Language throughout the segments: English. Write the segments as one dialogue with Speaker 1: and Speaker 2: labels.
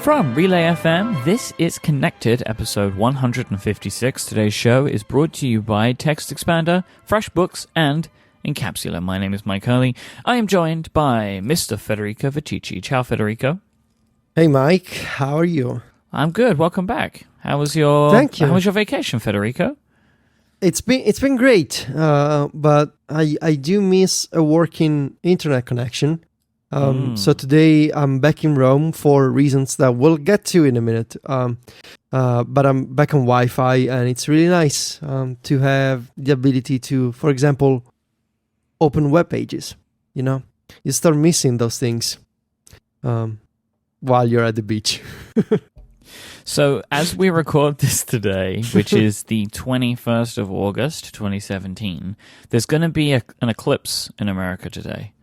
Speaker 1: From Relay FM, this is Connected, episode 156. Today's show is brought to you by Text Expander, FreshBooks, and Encapsula. My name is Myke Hurley. I am joined by Mr. Federico Viticci. Ciao, Federico.
Speaker 2: Hey, Mike. How are you?
Speaker 1: I'm good. Welcome back. How was your vacation, Federico?
Speaker 2: It's been great, but I do miss a working internet connection. So today I'm back in Rome for reasons that we'll get to in a minute. But I'm back on Wi-Fi, and it's really nice to have the ability to, for example, open web pages. You know, you start missing those things while you're at the beach.
Speaker 1: So as we record this today, which is the 21st of August, 2017, there's going to be an eclipse in America today.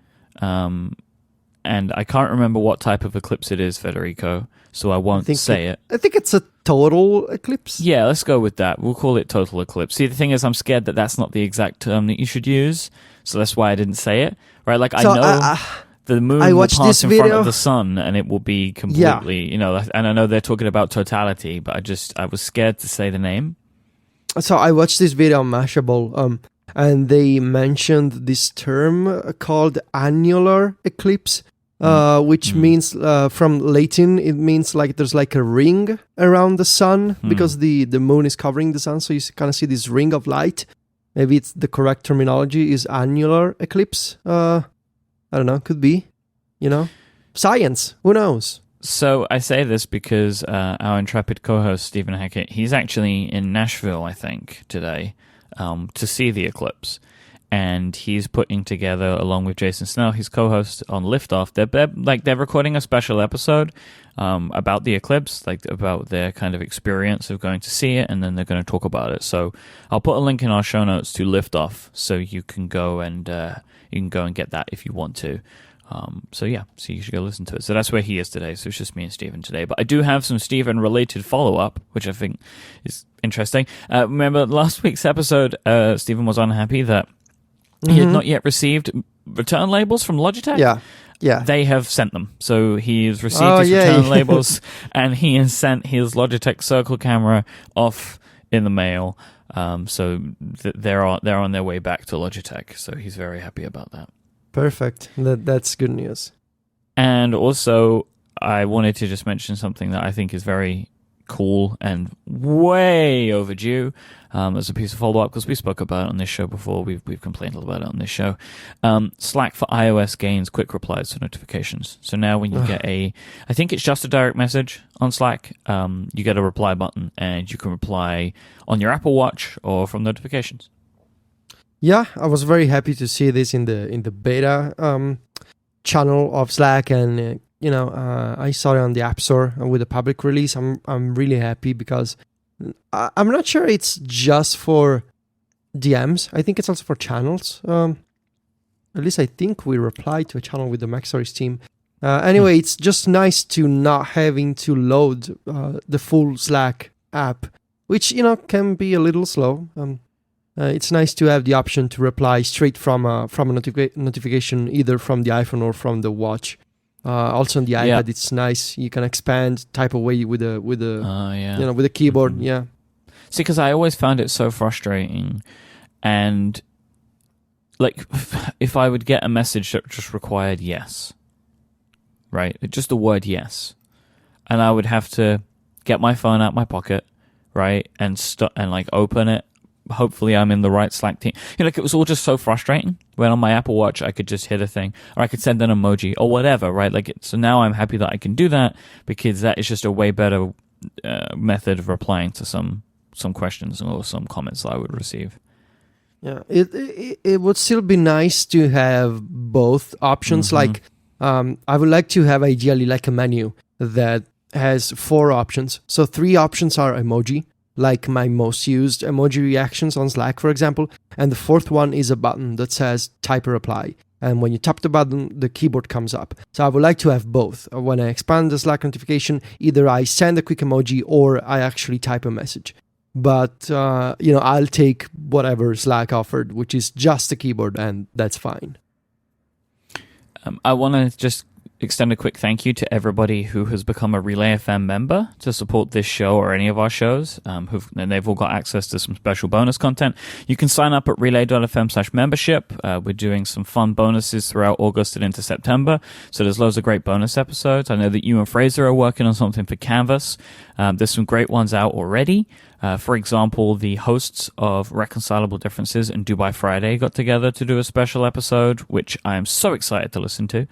Speaker 1: And I can't remember what type of eclipse it is, Federico, so I won't say it.
Speaker 2: I think it's a total eclipse.
Speaker 1: Yeah, let's go with that. We'll call it total eclipse. See, the thing is, I'm scared that that's not the exact term that you should use, so that's why I didn't say it. Right? Like, I know the moon will pass in front of the sun, and it will be completely, and I know they're talking about totality, but I was scared to say the name.
Speaker 2: So I watched this video on Mashable, and they mentioned this term called annular eclipse. Which means, from Latin, it means like there's like a ring around the sun because the moon is covering the sun, so you kind of see this ring of light. Maybe it's the correct terminology is annular eclipse. I don't know, could be, science, who knows?
Speaker 1: So I say this because our intrepid co-host, Stephen Hackett, he's actually in Nashville, I think, today to see the eclipse. And he's putting together, along with Jason Snell, his co-host on Liftoff, they're recording a special episode about the eclipse, like about their kind of experience of going to see it, and then they're going to talk about it. So I'll put a link in our show notes to Liftoff, so you can go and get that if you want to. So you should go listen to it. So that's where he is today. So it's just me and Stephen today. But I do have some Stephen-related follow-up, which I think is interesting. Remember last week's episode, Stephen was unhappy that he had not yet received return labels from Logitech.
Speaker 2: Yeah.
Speaker 1: They have sent them. So he's received his return labels, and he has sent his Logitech Circle camera off in the mail. So they're on their way back to Logitech. So he's very happy about that.
Speaker 2: Perfect. That's good news.
Speaker 1: And also, I wanted to just mention something that I think is very cool and way overdue as a piece of follow-up, because we spoke about it on this show before. We've complained a little about it on this show. Slack for iOS gains quick replies to notifications. So now when you get I think it's just a direct message on Slack, you get a reply button, and you can reply on your Apple Watch or from notifications.
Speaker 2: Yeah, I was very happy to see this in the beta channel of Slack, and I saw it on the App Store with the public release. I'm really happy because I'm not sure it's just for DMs. I think it's also for channels. At least I think we replied to a channel with the Mac Stories team. Anyway, it's just nice to not having to load the full Slack app, which can be a little slow. It's nice to have the option to reply straight from a notification, either from the iPhone or from the watch. Also on the iPad, it's nice. You can expand, type away with the keyboard. Yeah.
Speaker 1: See, because I always found it so frustrating, and like if I would get a message that just required yes, right, just the word yes, and I would have to get my phone out my pocket, right, and open it. Hopefully I'm in the right Slack team. It was all just so frustrating when on my Apple Watch I could just hit a thing, or I could send an emoji or whatever, right? So now I'm happy that I can do that, because that is just a way better method of replying to some questions or some comments that I would receive.
Speaker 2: Yeah, it would still be nice to have both options. Like I would like to have ideally like a menu that has 4 options. So 3 options are emoji, like my most used emoji reactions on Slack, for example. And the 4th one is a button that says type a reply. And when you tap the button, the keyboard comes up. So I would like to have both. When I expand the Slack notification, either I send a quick emoji or I actually type a message. But, I'll take whatever Slack offered, which is just a keyboard, and that's fine.
Speaker 1: I want to just extend a quick thank you to everybody who has become a Relay FM member to support this show or any of our shows. And they've all got access to some special bonus content. You can sign up at relay.fm/membership. We're doing some fun bonuses throughout August and into September. So there's loads of great bonus episodes. I know that you and Fraser are working on something for Canvas. There's some great ones out already. For example, the hosts of Reconcilable Differences and Dubai Friday got together to do a special episode, which I am so excited to listen to.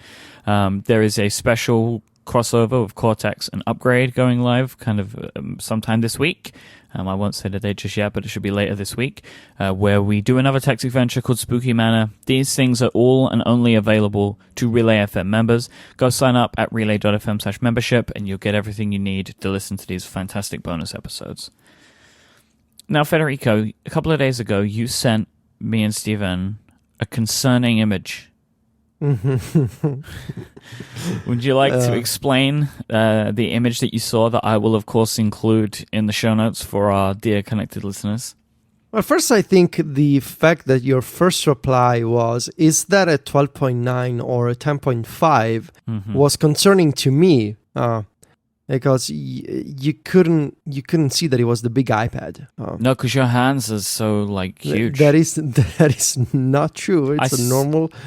Speaker 1: There is a special crossover with Cortex and Upgrade going live kind of sometime this week. I won't say the date just yet, but it should be later this week, where we do another text adventure called Spooky Manor. These things are all and only available to Relay FM members. Go sign up at relay.fm/membership and you'll get everything you need to listen to these fantastic bonus episodes. Now, Federico, a couple of days ago, you sent me and Steven a concerning image. Would you like to explain the image that you saw that I will, of course, include in the show notes for our dear connected listeners?
Speaker 2: Well, first, I think the fact that your first reply was, is that a 12.9 or a 10.5 was concerning to me. Because you couldn't see that it was the big iPad.
Speaker 1: No, because your hands are so huge.
Speaker 2: That is not true. It's a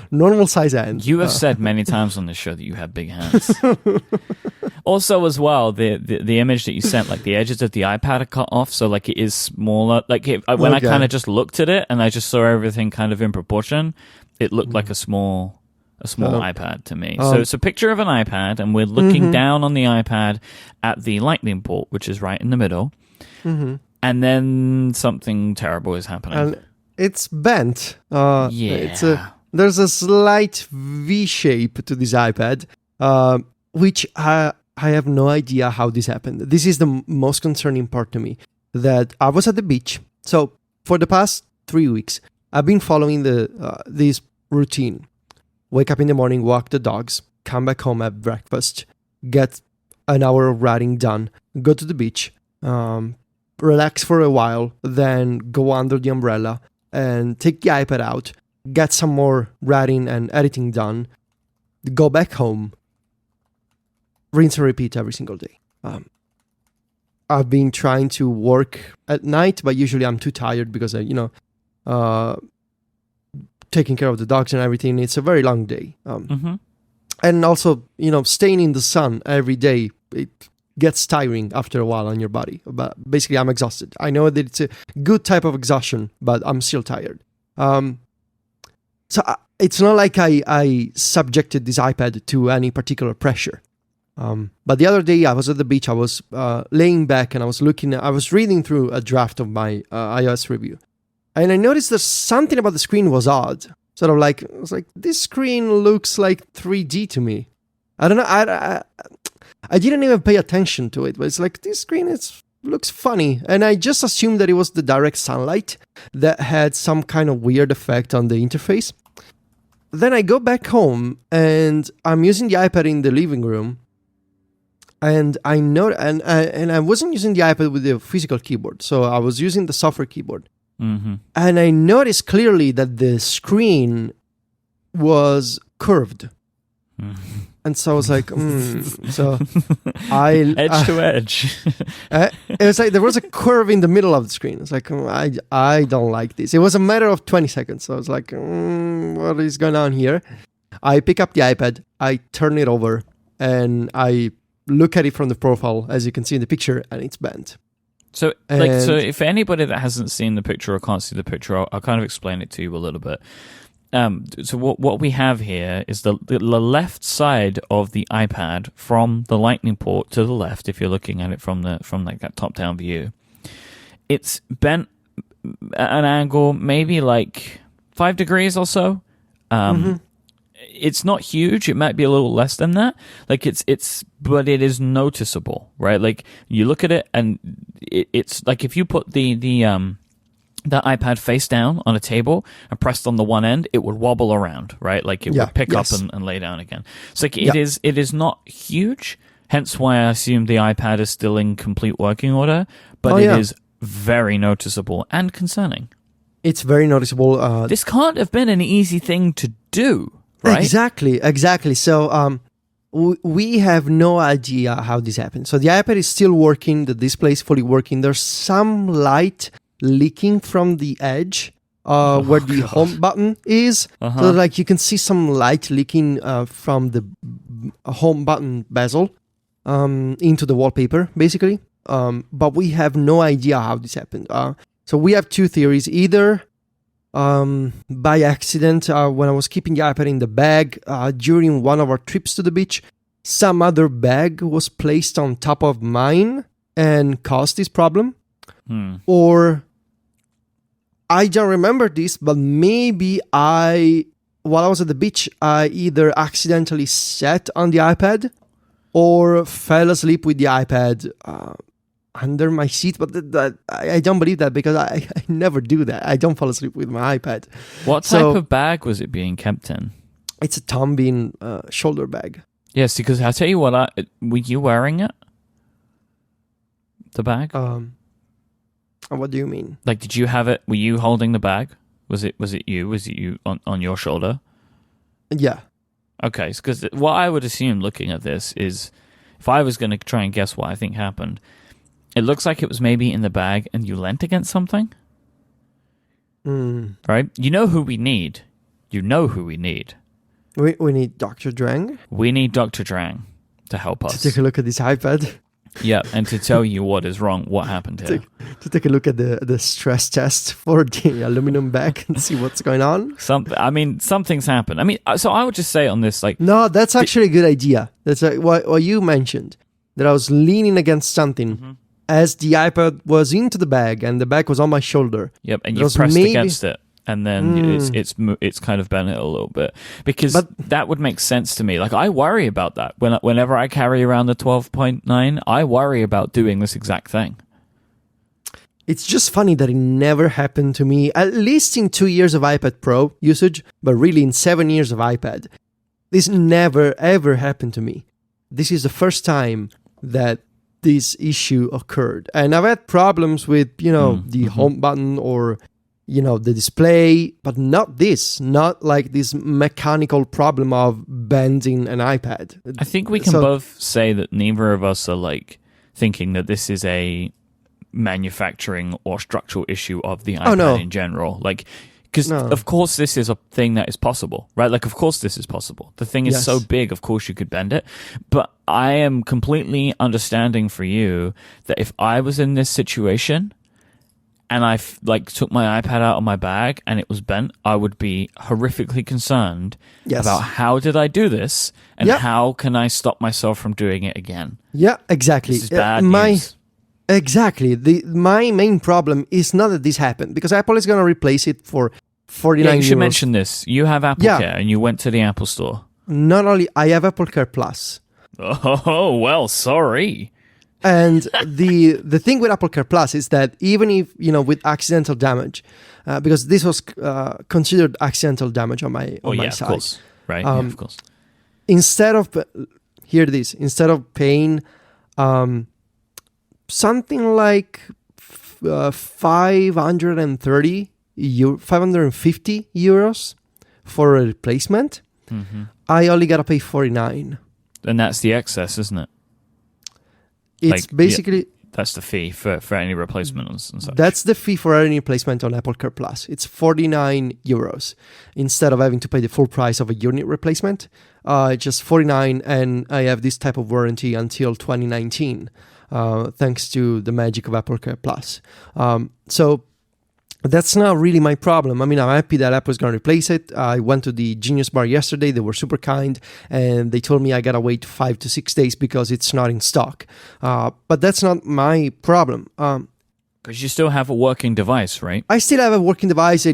Speaker 2: normal size hand.
Speaker 1: You have said many times on this show that you have big hands. Also, as well, the image that you sent, the edges of the iPad are cut off, so it is smaller. When I kind of just looked at it and I just saw everything kind of in proportion, it looked like a small iPad to me. So it's a picture of an iPad, and we're looking down on the iPad at the lightning port, which is right in the middle. And then something terrible is happening.
Speaker 2: And it's bent. There's a slight V shape to this iPad, which I have no idea how this happened. This is the most concerning part to me. That I was at the beach. So for the past 3 weeks, I've been following this routine. Wake up in the morning, walk the dogs, come back home, have breakfast, get an hour of writing done, go to the beach, relax for a while, then go under the umbrella and take the iPad out, get some more writing and editing done, go back home, rinse and repeat every single day. I've been trying to work at night, but usually I'm too tired because taking care of the dogs and everything. It's a very long day. And also, staying in the sun every day, it gets tiring after a while on your body. But basically, I'm exhausted. I know that it's a good type of exhaustion, but I'm still tired. It's not like I subjected this iPad to any particular pressure. But the other day, I was at the beach. I was laying back and I was reading through a draft of my iOS review. And I noticed that something about the screen was odd. I was like, this screen looks like 3D to me. I don't know. I didn't even pay attention to it, but it's like, this screen looks funny. And I just assumed that it was the direct sunlight that had some kind of weird effect on the interface. Then I go back home and I'm using the iPad in the living room. And I know, and I wasn't using the iPad with the physical keyboard. So I was using the software keyboard. And I noticed clearly that the screen was curved. And so I was like, so
Speaker 1: edge to edge.
Speaker 2: It was like there was a curve in the middle of the screen. It's like, I don't like this. It was a matter of 20 seconds. So I was like, what is going on here? I pick up the iPad, I turn it over, and I look at it from the profile, as you can see in the picture, and it's bent.
Speaker 1: So if anybody that hasn't seen the picture or can't see the picture, I'll kind of explain it to you a little bit. So what we have here is the left side of the iPad from the lightning port to the left. If you're looking at it from that top-down view, it's bent at an angle maybe 5 degrees or so. It's not huge. It might be a little less than that. But it is noticeable, right? You look at it and it's like if you put the iPad face down on a table and pressed on the one end, it would wobble around, right? It would pick up and lay down again. So it is not huge. Hence why I assume the iPad is still in complete working order, but it is very noticeable and concerning.
Speaker 2: It's very noticeable.
Speaker 1: This can't have been an easy thing to do. Right?
Speaker 2: Exactly. So we have no idea how this happened. So the iPad is still working. The display is fully working. There's some light leaking from the edge where the home button is. So like you can see some light leaking from the home button bezel into the wallpaper, basically. But we have no idea how this happened. So we have two theories. Either by accident, when I was keeping the iPad in the bag during one of our trips to the beach, some other bag was placed on top of mine and caused this problem. Or I don't remember this, but maybe while I was at the beach, I either accidentally sat on the iPad or fell asleep with the iPad under my seat, but I don't believe that because I never do that. I don't fall asleep with my iPad.
Speaker 1: What type of bag was it being kept in?
Speaker 2: It's a Tom Bean shoulder bag.
Speaker 1: Yes, because I'll tell you what, were you wearing it? The bag?
Speaker 2: What do you mean?
Speaker 1: Like, did you have it? Were you holding the bag? Was it you? Was it you on your shoulder?
Speaker 2: Yeah.
Speaker 1: Okay, because what I would assume looking at this is, if I was going to try and guess what I think happened, it looks like it was maybe in the bag and you leant against something. Right? You know who we need. We
Speaker 2: need Dr. Drang.
Speaker 1: We need Dr. Drang to help us.
Speaker 2: To take a look at this iPad.
Speaker 1: Yeah, and to tell you what is wrong, what happened here.
Speaker 2: To take a look at the stress test for the aluminum bag and see what's going on.
Speaker 1: Something's happened. I mean, so I would just say on this, like...
Speaker 2: No, that's actually a good idea. That's what you mentioned, that I was leaning against something as the iPad was into the bag and the bag was on my shoulder.
Speaker 1: Yep, and you pressed against it. And then it's kind of bent it a little bit, because that would make sense to me. Like, I worry about that whenever I carry around the 12.9. I worry about doing this exact thing.
Speaker 2: It's just funny that it never happened to me, at least in 2 years of iPad Pro usage, but really in 7 years of iPad. This never ever happened to me. This is the first time that this issue occurred, and I've had problems with the home button or the display, but not like this mechanical problem of bending an iPad.
Speaker 1: I think we can both say that neither of us are like thinking that this is a manufacturing or structural issue of the iPad in general. Like, because of course this is a thing that is possible, right? Like, of course this is possible. The thing is so big, of course you could bend it. But I am completely understanding for you that if I was in this situation and I took my iPad out of my bag and it was bent, I would be horrifically concerned about how did I do this and how can I stop myself from doing it again. Yeah,
Speaker 2: exactly.
Speaker 1: This is bad news.
Speaker 2: Exactly. My main problem is not that this happened, because Apple is going to replace it for 49 euros.
Speaker 1: You should mention this. You have Apple Care and you went to the Apple Store.
Speaker 2: Not only, I have Apple Care Plus.
Speaker 1: Oh, well, sorry.
Speaker 2: And the thing with Apple Care Plus is that even if, with accidental damage, because this was considered accidental damage on my side.
Speaker 1: Of course. Right, of course.
Speaker 2: Instead of paying something like 550 euros for a replacement, I only got to pay 49.
Speaker 1: And that's the excess, isn't it?
Speaker 2: It's basically...
Speaker 1: that's the fee for any replacement and such.
Speaker 2: That's the fee for any replacement on Apple Care Plus. It's 49 euros. Instead of having to pay the full price of a unit replacement, just 49, and I have this type of warranty until 2019, thanks to the magic of Apple Care Plus. So that's not really my problem. I mean, I'm happy that Apple is going to replace it. I went to the Genius Bar yesterday. They were super kind, and they told me I got to wait 5 to 6 days because it's not in stock. But that's not my problem.
Speaker 1: Because you still have a working device, right?
Speaker 2: I still have a working device.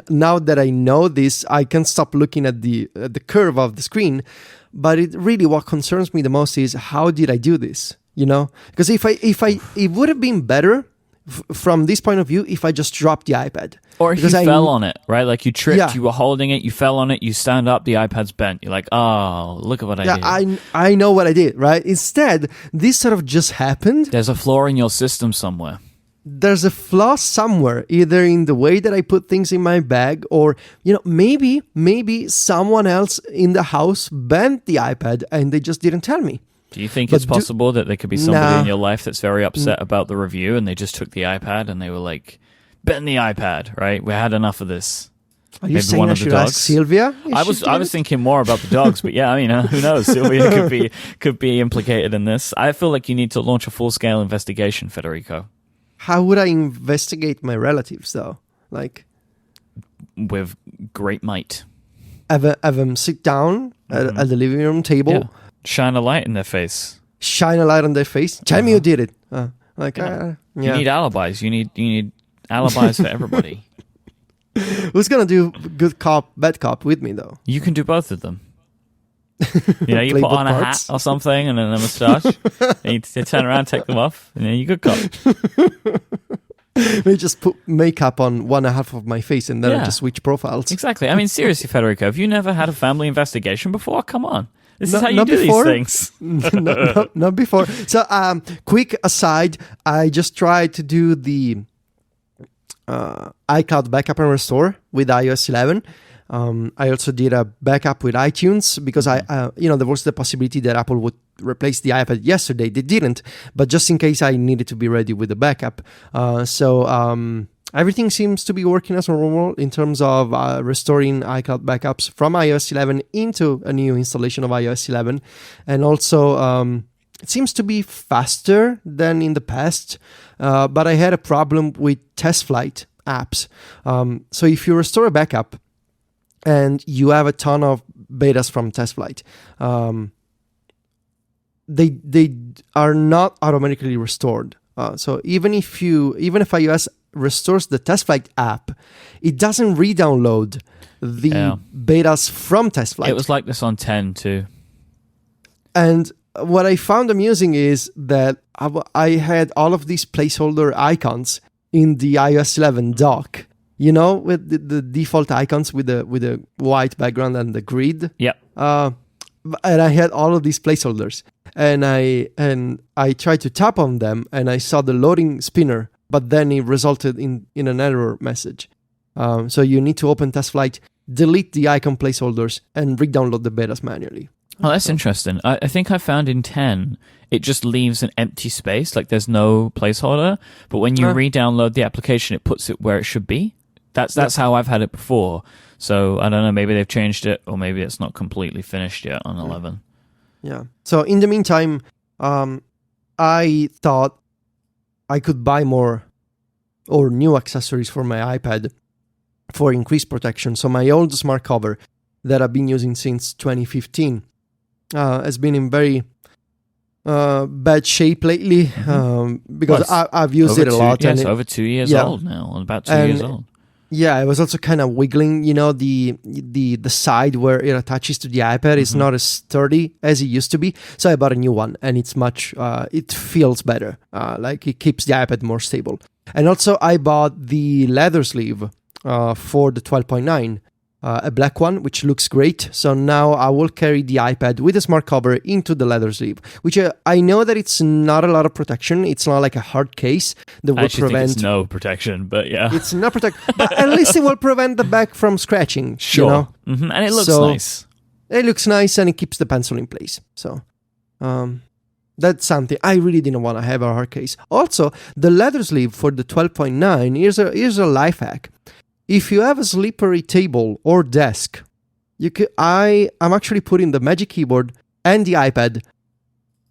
Speaker 2: Now that I know this, I can't stop looking at the curve of the screen. But what concerns me the most is, how did I do this? Because it would have been better from this point of view if I just dropped the iPad.
Speaker 1: Or if you fell on it, right? Like you tripped, you were holding it, you fell on it, you stand up, the iPad's bent. You're like, oh, look at what I did.
Speaker 2: Yeah, I know what I did, right? Instead, this sort of just happened.
Speaker 1: There's a flaw in your system somewhere.
Speaker 2: there's a flaw somewhere, either in the way that I put things in my bag, or maybe someone else in the house bent the iPad and they just didn't tell me.
Speaker 1: Do you think it's possible that there could be somebody in your life that's very upset about the review and they just took the iPad and they were like, bend the iPad, right? We had enough of this.
Speaker 2: Are you saying I should ask Sylvia?
Speaker 1: I was thinking more about the dogs, but yeah, I mean, who knows? Sylvia could be implicated in this. I feel like you need to launch a full-scale investigation, Federico.
Speaker 2: How would I investigate my relatives, though? Like,
Speaker 1: with great might.
Speaker 2: Have them sit down at the living room table.
Speaker 1: Yeah. Shine a light in their face.
Speaker 2: Shine a light on their face. Tell me you did it.
Speaker 1: You need alibis. You need alibis for everybody.
Speaker 2: Who's gonna do good cop, bad cop with me, though?
Speaker 1: You can do both of them. You put on a hat or something and then a moustache. And you turn around, take them off, and then you good cop.
Speaker 2: We just put makeup on one half of my face and then I just switch profiles.
Speaker 1: Exactly. I mean, seriously, Federico, have you never had a family investigation before? Come on. This is how you do these things.
Speaker 2: Not before. So, quick aside, I just tried to do the iCloud backup and restore with iOS 11. I also did a backup with iTunes because there was the possibility that Apple would replace the iPad yesterday. They didn't, but just in case I needed to be ready with the backup. So everything seems to be working as normal in terms of restoring iCloud backups from iOS 11 into a new installation of iOS 11. And also, it seems to be faster than in the past, but I had a problem with test flight apps. So if you restore a backup and you have a ton of betas from test flight, they are not automatically restored. So even if iOS restores the test flight app, it doesn't re-download the betas from test flight.
Speaker 1: It was like this on 10 too.
Speaker 2: And what I found amusing is that I had all of these placeholder icons in the iOS 11 dock, with the default icons with the white background and the grid.
Speaker 1: Yep.
Speaker 2: And I had all of these placeholders, and I tried to tap on them, and I saw the loading spinner, but then it resulted in an error message. So you need to open test flight, delete the icon placeholders, and re-download the betas manually.
Speaker 1: Oh, that's interesting. I think I found in 10, it just leaves an empty space, like there's no placeholder. But when you re-download the application, it puts it where it should be. That's how I've had it before. So I don't know, maybe they've changed it, or maybe it's not completely finished yet on 11.
Speaker 2: Yeah. So in the meantime, I thought I could buy more or new accessories for my iPad for increased protection. So my old smart cover that I've been using since 2015 has been in very bad shape lately because I've used it a lot.
Speaker 1: Yes, over 2 years old now, about 2 years old.
Speaker 2: Yeah, I was also kind of wiggling, the side where it attaches to the iPad is not as sturdy as it used to be. So I bought a new one, and it's it feels better. Like it keeps the iPad more stable. And also I bought the leather sleeve for the 12.9. A black one, which looks great. So now I will carry the iPad with a smart cover into the leather sleeve, which I know that it's not a lot of protection. It's not like a hard case that will prevent.
Speaker 1: Think it's no protection, but yeah,
Speaker 2: it's not protection. But at least it will prevent the back from scratching.
Speaker 1: Sure, and it looks nice.
Speaker 2: It looks nice, and it keeps the pencil in place. So, that's something I really didn't want to have a hard case. Also, the leather sleeve for the 12.9. Here's a life hack. If you have a slippery table or desk, I'm actually putting the Magic Keyboard and the iPad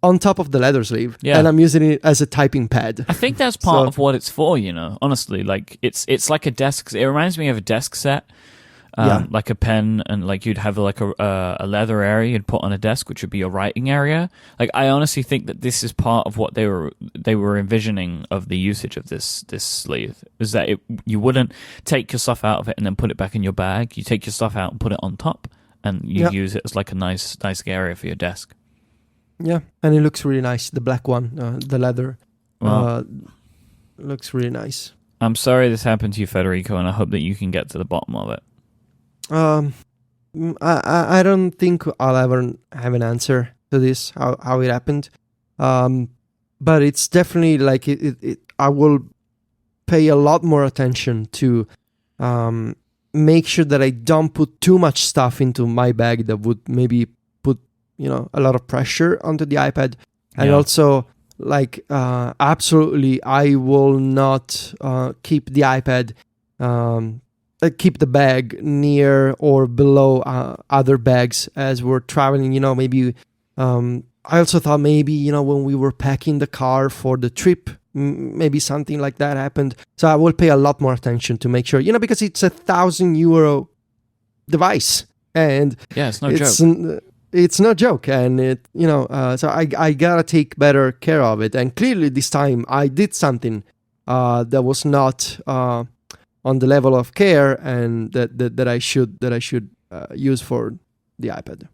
Speaker 2: on top of the leather sleeve, and I'm using it as a typing pad.
Speaker 1: I think that's part of what it's for, honestly. Like, it's like a desk. It reminds me of a desk set, like a pen, and like you'd have like a leather area you'd put on a desk, which would be your writing area. Like, I honestly think that this is part of what they were envisioning of the usage of this sleeve, is that you wouldn't take your stuff out of it and then put it back in your bag. You take your stuff out and put it on top, and you use it as like a nice area for your desk.
Speaker 2: Yeah, and it looks really nice. The black one, the leather, looks really nice.
Speaker 1: I'm sorry this happened to you, Federico, and I hope that you can get to the bottom of it.
Speaker 2: I don't think I'll ever have an answer to this, how it happened. But it's definitely like I will pay a lot more attention to make sure that I don't put too much stuff into my bag that would maybe put, a lot of pressure onto the iPad. And also, absolutely, I will not keep the iPad, keep the bag near or below other bags as we're traveling. Maybe I also thought maybe, when we were packing the car for the trip, maybe something like that happened. So I will pay a lot more attention to make sure, because it's €1,000 device, and
Speaker 1: it's no joke.
Speaker 2: It's no joke, and so I gotta take better care of it. And clearly, this time I did something that was not on the level of care, and that I should use for the iPad.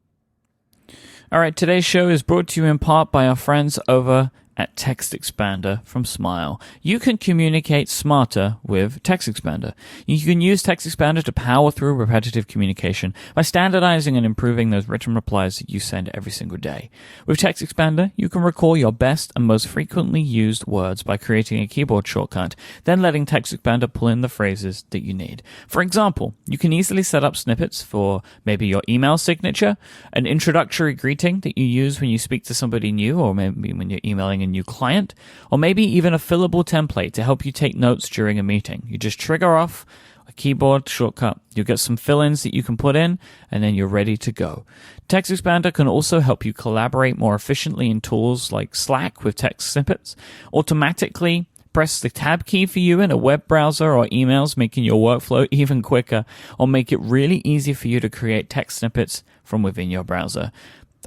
Speaker 1: All right, today's show is brought to you in part by our friends over at Text Expander from Smile. You can communicate smarter with Text Expander. You can use Text Expander to power through repetitive communication by standardizing and improving those written replies that you send every single day. With Text Expander, you can recall your best and most frequently used words by creating a keyboard shortcut, then letting Text Expander pull in the phrases that you need. For example, you can easily set up snippets for maybe your email signature, an introductory greeting that you use when you speak to somebody new, or maybe when you're emailing a new client, or maybe even a fillable template to help you take notes during a meeting. You just trigger off a keyboard shortcut. You'll get some fill-ins that you can put in, and then you're ready to go. Text Expander can also help you collaborate more efficiently in tools like Slack with text snippets, automatically press the tab key for you in a web browser or emails, making your workflow even quicker, or make it really easy for you to create text snippets from within your browser.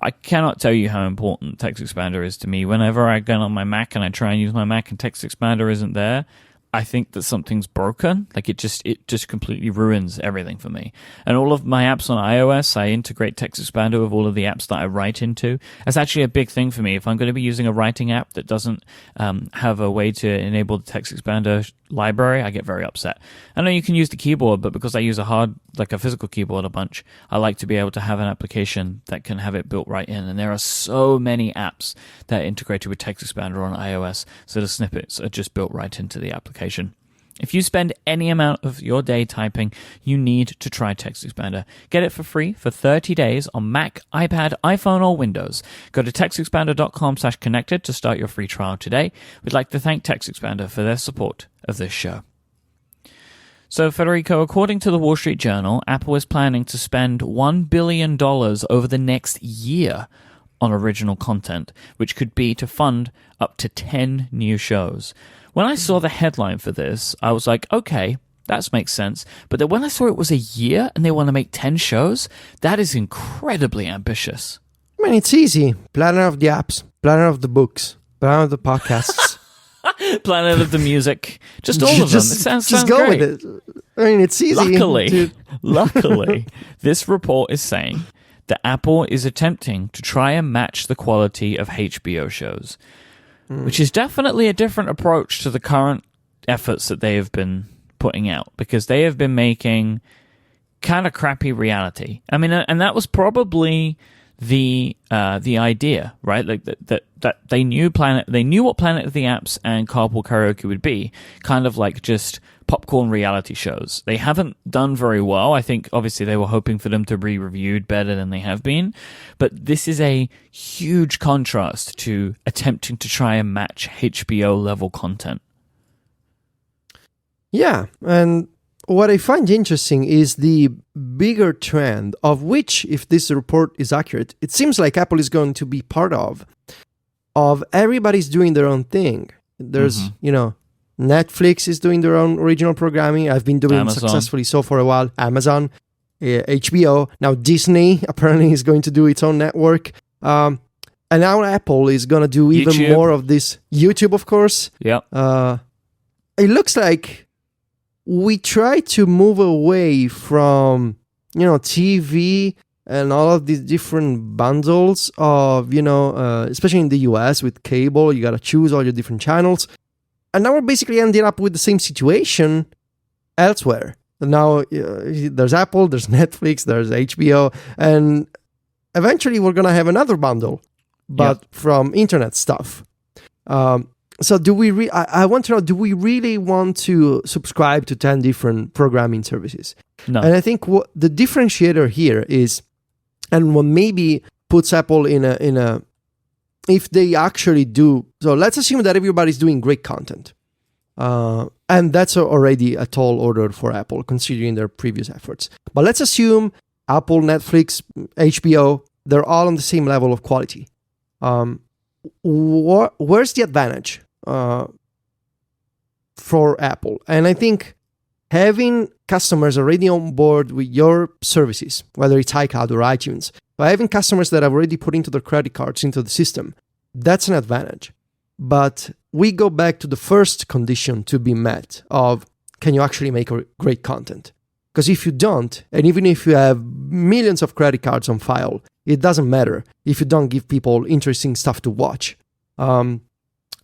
Speaker 1: I cannot tell you how important Text Expander is to me. Whenever I go on my Mac and I try and use my Mac and Text Expander isn't there, I think that something's broken. Like it just completely ruins everything for me. And all of my apps on iOS, I integrate Text Expander with all of the apps that I write into. That's actually a big thing for me. If I'm going to be using a writing app that doesn't have a way to enable the Text Expander library, I get very upset. I know you can use the keyboard, but because I use a physical keyboard a bunch, I like to be able to have an application that can have it built right in. And there are so many apps that are integrated with Text Expander on iOS, so the snippets are just built right into the application. If you spend any amount of your day typing, you need to try Text Expander. Get it for free for 30 days on Mac, iPad, iPhone, or Windows. Go to textexpander.com/connected to start your free trial today. We'd like to thank Text Expander for their support of this show. So, Federico, according to the Wall Street Journal, Apple is planning to spend $1 billion over the next year on original content, which could be to fund up to 10 new shows. When I saw the headline for this, I was like, okay, that makes sense. But then when I saw it was a year and they want to make 10 shows, that is incredibly ambitious.
Speaker 2: I mean, it's easy. Planner of the apps, planner of the books, planner of the podcasts.
Speaker 1: Planet of the music. Just all of them. It sounds
Speaker 2: go
Speaker 1: great.
Speaker 2: with it. I mean, it's easy.
Speaker 1: Luckily, this report is saying that Apple is attempting to try and match the quality of HBO shows, which is definitely a different approach to the current efforts that they have been putting out, because they have been making kind of crappy reality. I mean, and that was probably the idea, right? Like that they knew what Planet of the Apps and Carpool Karaoke would be, kind of like just popcorn reality shows. They haven't done very well. I think obviously they were hoping for them to be reviewed better than they have been, but this is a huge contrast to attempting to try and match HBO level content.
Speaker 2: Yeah, and what I find interesting is the bigger trend, of which, if this report is accurate, it seems like Apple is going to be part of everybody's doing their own thing. There's, Netflix is doing their own original programming. I've been doing
Speaker 1: Amazon.
Speaker 2: Successfully so for a while. Amazon, HBO. Now Disney apparently is going to do its own network. And now Apple is going to do even more of this. YouTube, of course.
Speaker 1: Yeah.
Speaker 2: It looks like we try to move away from, TV and all of these different bundles of, especially in the US with cable, you got to choose all your different channels. And now we're basically ending up with the same situation elsewhere. Now there's Apple, there's Netflix, there's HBO, and eventually we're going to have another bundle, but from internet stuff. And So do we? I want to know: do we really want to subscribe to 10 different programming services?
Speaker 1: No.
Speaker 2: And I think what the differentiator here is, and what maybe puts Apple in a if they actually do. So let's assume that everybody's doing great content, and that's already a tall order for Apple considering their previous efforts. But let's assume Apple, Netflix, HBO, they're all on the same level of quality. Where's the advantage for Apple? And I think having customers already on board with your services, whether it's iCloud or iTunes, by having customers that have already put into their credit cards into the system, that's an advantage. But we go back to the first condition to be met of, can you actually make great content? Because if you don't, and even if you have millions of credit cards on file, it doesn't matter if you don't give people interesting stuff to watch.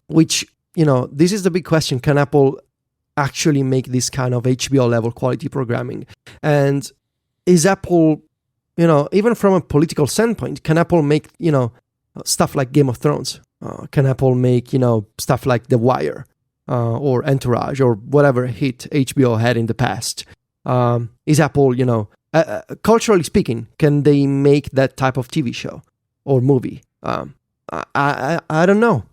Speaker 2: Which, this is the big question. Can Apple actually make this kind of HBO level quality programming? And is Apple, even from a political standpoint, can Apple make, stuff like Game of Thrones? Can Apple make, stuff like The Wire or Entourage or whatever hit HBO had in the past? Is Apple, culturally speaking, can they make that type of TV show or movie? I don't know,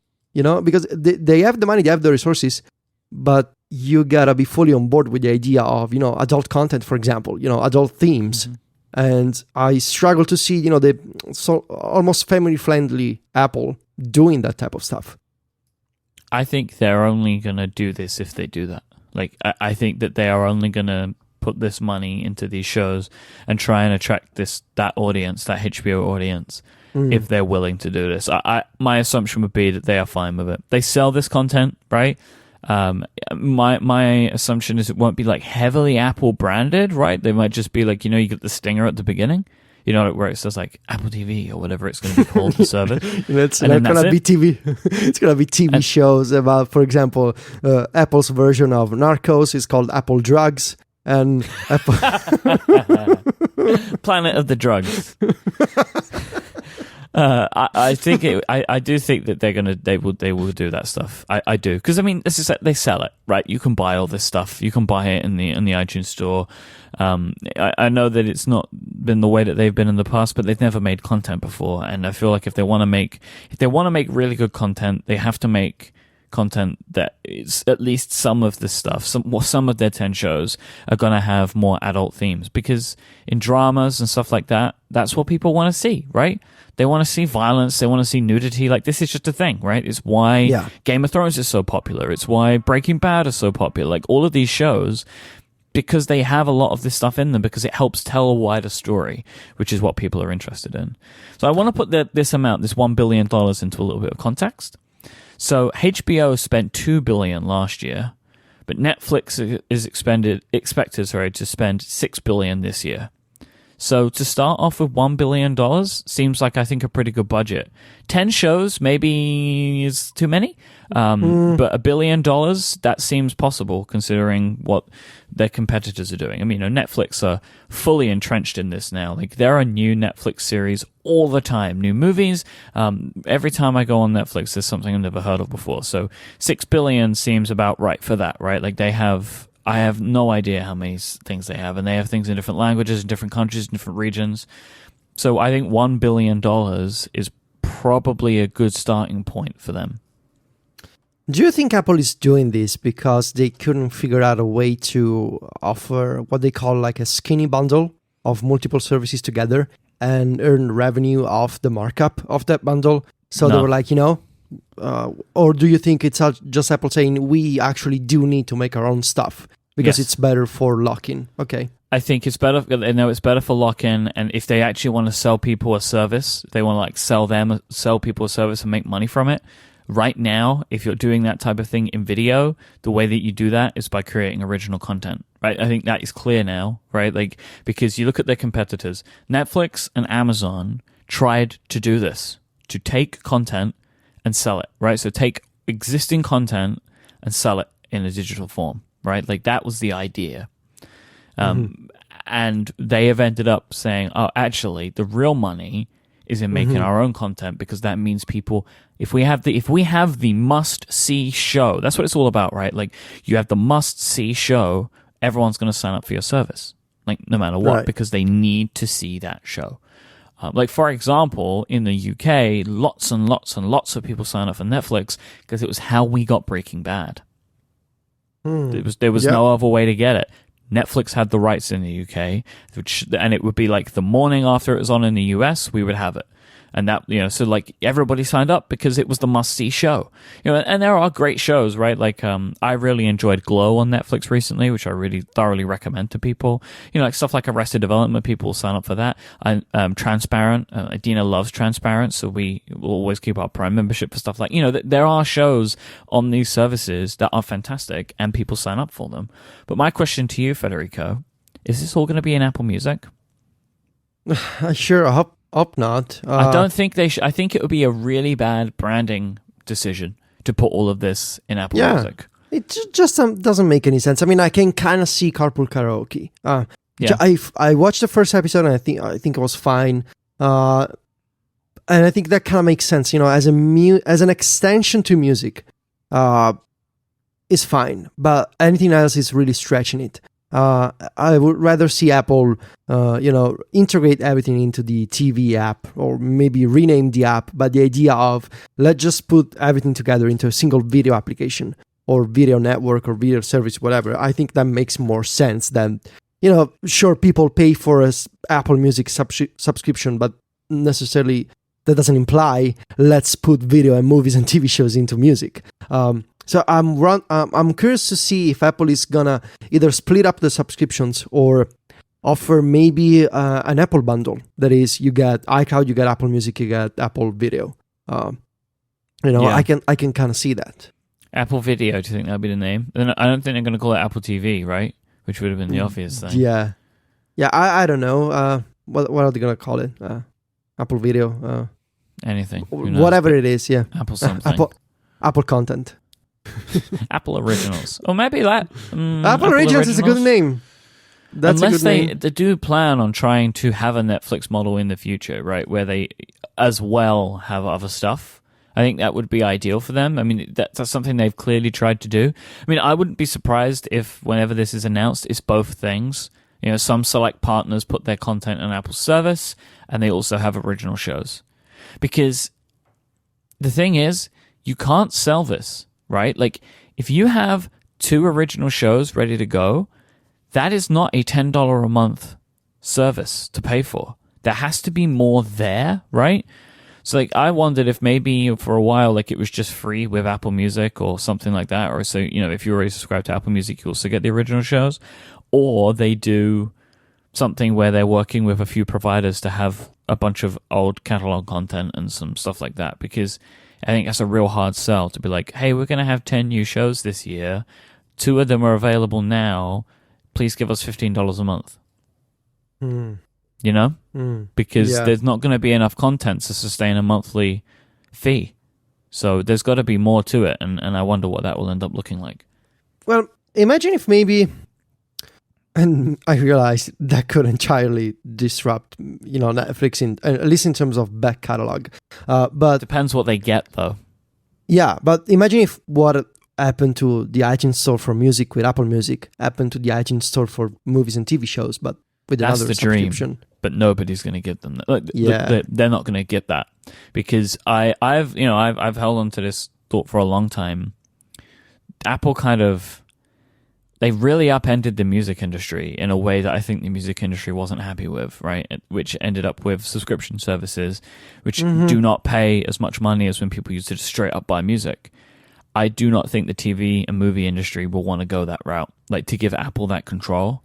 Speaker 2: because they have the money, they have the resources, but you gotta be fully on board with the idea of, adult content, for example, adult themes. Mm-hmm. And I struggle to see, the almost family-friendly Apple doing that type of stuff.
Speaker 1: I think they're only going to do this if they do that. Like, I think that they are only going to put this money into these shows and try and attract that audience, that HBO audience, if they're willing to do this. My assumption would be that they are fine with it. They sell this content, right? My assumption is it won't be like heavily Apple branded, right? They might just be like, you get the stinger at the beginning, where it says like Apple TV or whatever it's going to be called, the service.
Speaker 2: It's not going to be TV. It's going to be TV shows about, for example, Apple's version of Narcos is called Apple Drugs. And Apple
Speaker 1: Planet of the Drugs. I think I do think that they will do that stuff. I do, because this is they sell it, right? You can buy all this stuff. You can buy it in the iTunes store. I know that it's not been the way that they've been in the past, but they've never made content before, and I feel like if they want to make really good content, they have to make content that is at least some of the stuff. Some of their 10 shows are going to have more adult themes, because in dramas and stuff like that, that's what people want to see, right? They want to see violence. They want to see nudity. Like, this is just a thing, right? It's why Game of Thrones is so popular. It's why Breaking Bad is so popular. Like, all of these shows, because they have a lot of this stuff in them, because it helps tell a wider story, which is what people are interested in. So I want to put this amount, this $1 billion, into a little bit of context. So HBO spent $2 billion last year, but Netflix is expected to spend $6 billion this year. So to start off with $1 billion seems like, I think, a pretty good budget. 10 shows maybe is too many, but $1 billion, that seems possible considering what their competitors are doing. Netflix are fully entrenched in this now. Like, there are new Netflix series all the time, new movies. Every time I go on Netflix, there's something I've never heard of before. So $6 billion seems about right for that, right? Like, I have no idea how many things they have, and they have things in different languages, in different countries, in different regions. So I think $1 billion is probably a good starting point for them.
Speaker 2: Do you think Apple is doing this because they couldn't figure out a way to offer what they call like a skinny bundle of multiple services together and earn revenue off the markup of that bundle? So they were like, or do you think it's just Apple saying, we actually do need to make our own stuff because it's better for lock-in? Okay. I
Speaker 1: think it's better. They know it's better for lock-in, and if they actually want to sell people a service, they want to sell people a service and make money from it. Right now, if you're doing that type of thing in video, the way that you do that is by creating original content, right? I think that is clear now, right? Like, because you look at their competitors, Netflix and Amazon tried to do this, to take content and sell it, right? So take existing content and sell it in a digital form, right? Like, that was the idea. And they have ended up saying, oh, actually, the real money is in making our own content, because that means people, if we have the must see show, that's what it's all about, right? Like, you have the must see show, everyone's going to sign up for your service, like, no matter what, because they need to see that show. Like, for example, in the UK, lots and lots and lots of people sign up for Netflix because it was how we got Breaking Bad. There was no other way to get it. Netflix had the rights in the UK, and it would be like the morning after it was on in the US, we would have it. And that, so like everybody signed up because it was the must-see show. And there are great shows, right? Like, I really enjoyed Glow on Netflix recently, which I really thoroughly recommend to people. Like stuff like Arrested Development, people will sign up for that. Transparent, Adina loves Transparent, so we will always keep our Prime membership for stuff like, there are shows on these services that are fantastic, and people sign up for them. But my question to you, Federico, is this all going to be in Apple Music?
Speaker 2: Sure, I hope not.
Speaker 1: I don't think they should. I think it would be a really bad branding decision to put all of this in Apple Music.
Speaker 2: It just doesn't make any sense. I mean, I can kind of see Carpool Karaoke. I watched the first episode, and I think it was fine. And I think that kind of makes sense. As an extension to music, is fine. But anything else is really stretching it. I would rather see Apple, integrate everything into the TV app, or maybe rename the app. But the idea of, let's just put everything together into a single video application or video network or video service, whatever. I think that makes more sense than, sure, people pay for a Apple Music subscription, but necessarily that doesn't imply let's put video and movies and TV shows into music. So I'm curious to see if Apple is gonna either split up the subscriptions or offer maybe an Apple bundle. That is, you get iCloud, you get Apple Music, you get Apple Video. I can kind of see that.
Speaker 1: Apple Video, do you think that'll be the name? I don't think they're going to call it Apple TV, right? Which would have been the obvious thing.
Speaker 2: Yeah. I don't know. What are they gonna call it? Apple Video.
Speaker 1: Anything.
Speaker 2: Whatever it is. Yeah.
Speaker 1: Apple something.
Speaker 2: Apple content.
Speaker 1: Apple Originals. Or maybe that.
Speaker 2: Apple Originals is a good name. That's
Speaker 1: Unless
Speaker 2: a good name.
Speaker 1: They do plan on trying to have a Netflix model in the future, right, where they as well have other stuff. I think that would be ideal for them. I mean, that's something they've clearly tried to do. I mean, I wouldn't be surprised if whenever this is announced, it's both things. Some select partners put their content on Apple's service, and they also have original shows. Because the thing is, you can't sell this, right? Like, if you have 2 original shows ready to go, that is not a $10 a month service to pay for. There has to be more there, right? So, like, I wondered if maybe for a while, like, it was just free with Apple Music or something like that. Or so, if you already subscribe to Apple Music, you also get the original shows. Or they do something where they're working with a few providers to have a bunch of old catalog content and some stuff like that. Because I think that's a real hard sell to be like, hey, we're going to have 10 new shows this year. 2 of them are available now. Please give us $15 a month. Because there's not going to be enough content to sustain a monthly fee. So there's got to be more to it. And I wonder what that will end up looking like.
Speaker 2: Well, imagine if maybe... And I realized that could entirely disrupt, Netflix, at least in terms of back catalog. But
Speaker 1: depends what they get, though.
Speaker 2: Yeah, but imagine if what happened to the iTunes Store for music with Apple Music happened to the iTunes Store for movies and TV shows, but with
Speaker 1: That's
Speaker 2: another
Speaker 1: the dream,
Speaker 2: subscription.
Speaker 1: But nobody's going to give them that. They're not going to get that, because I've held on to this thought for a long time. Apple they really upended the music industry in a way that I think the music industry wasn't happy with, right? Which ended up with subscription services, which do not pay as much money as when people used to just straight up buy music. I do not think the TV and movie industry will want to go that route, like to give Apple that control,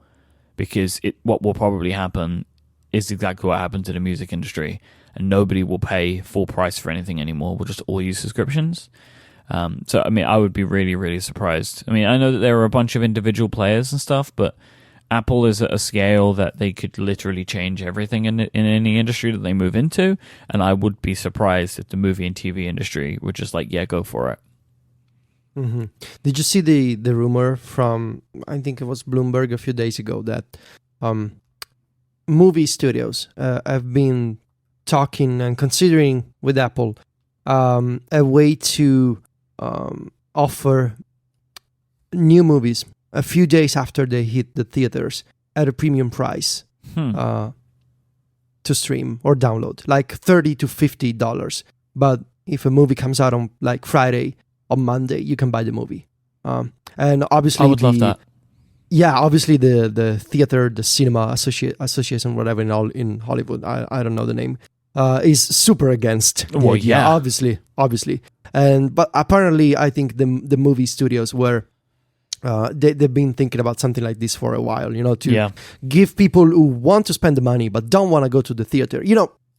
Speaker 1: because what will probably happen is exactly what happened to the music industry, and nobody will pay full price for anything anymore. We'll just all use subscriptions. So, I mean, I would be really, really surprised. I mean, I know that there are a bunch of individual players and stuff, but Apple is at a scale that they could literally change everything in any industry that they move into, and I would be surprised if the movie and TV industry were just like, yeah, go for it.
Speaker 2: Mm-hmm. Did you see the rumor from, I think it was Bloomberg a few days ago, that movie studios have been talking and considering with Apple a way to offer new movies a few days after they hit the theaters at a premium price to stream or download, like $30 to $50. But if a movie comes out on like Friday, on Monday, you can buy the movie. And obviously,
Speaker 1: I would love that.
Speaker 2: Yeah, obviously the theater, the cinema association, whatever in Hollywood, I don't know the name, is super against.
Speaker 1: Well, yeah,
Speaker 2: obviously, but apparently, I think the movie studios were. They've been thinking about something like this for a while, to give people who want to spend the money but don't want to go to the theater.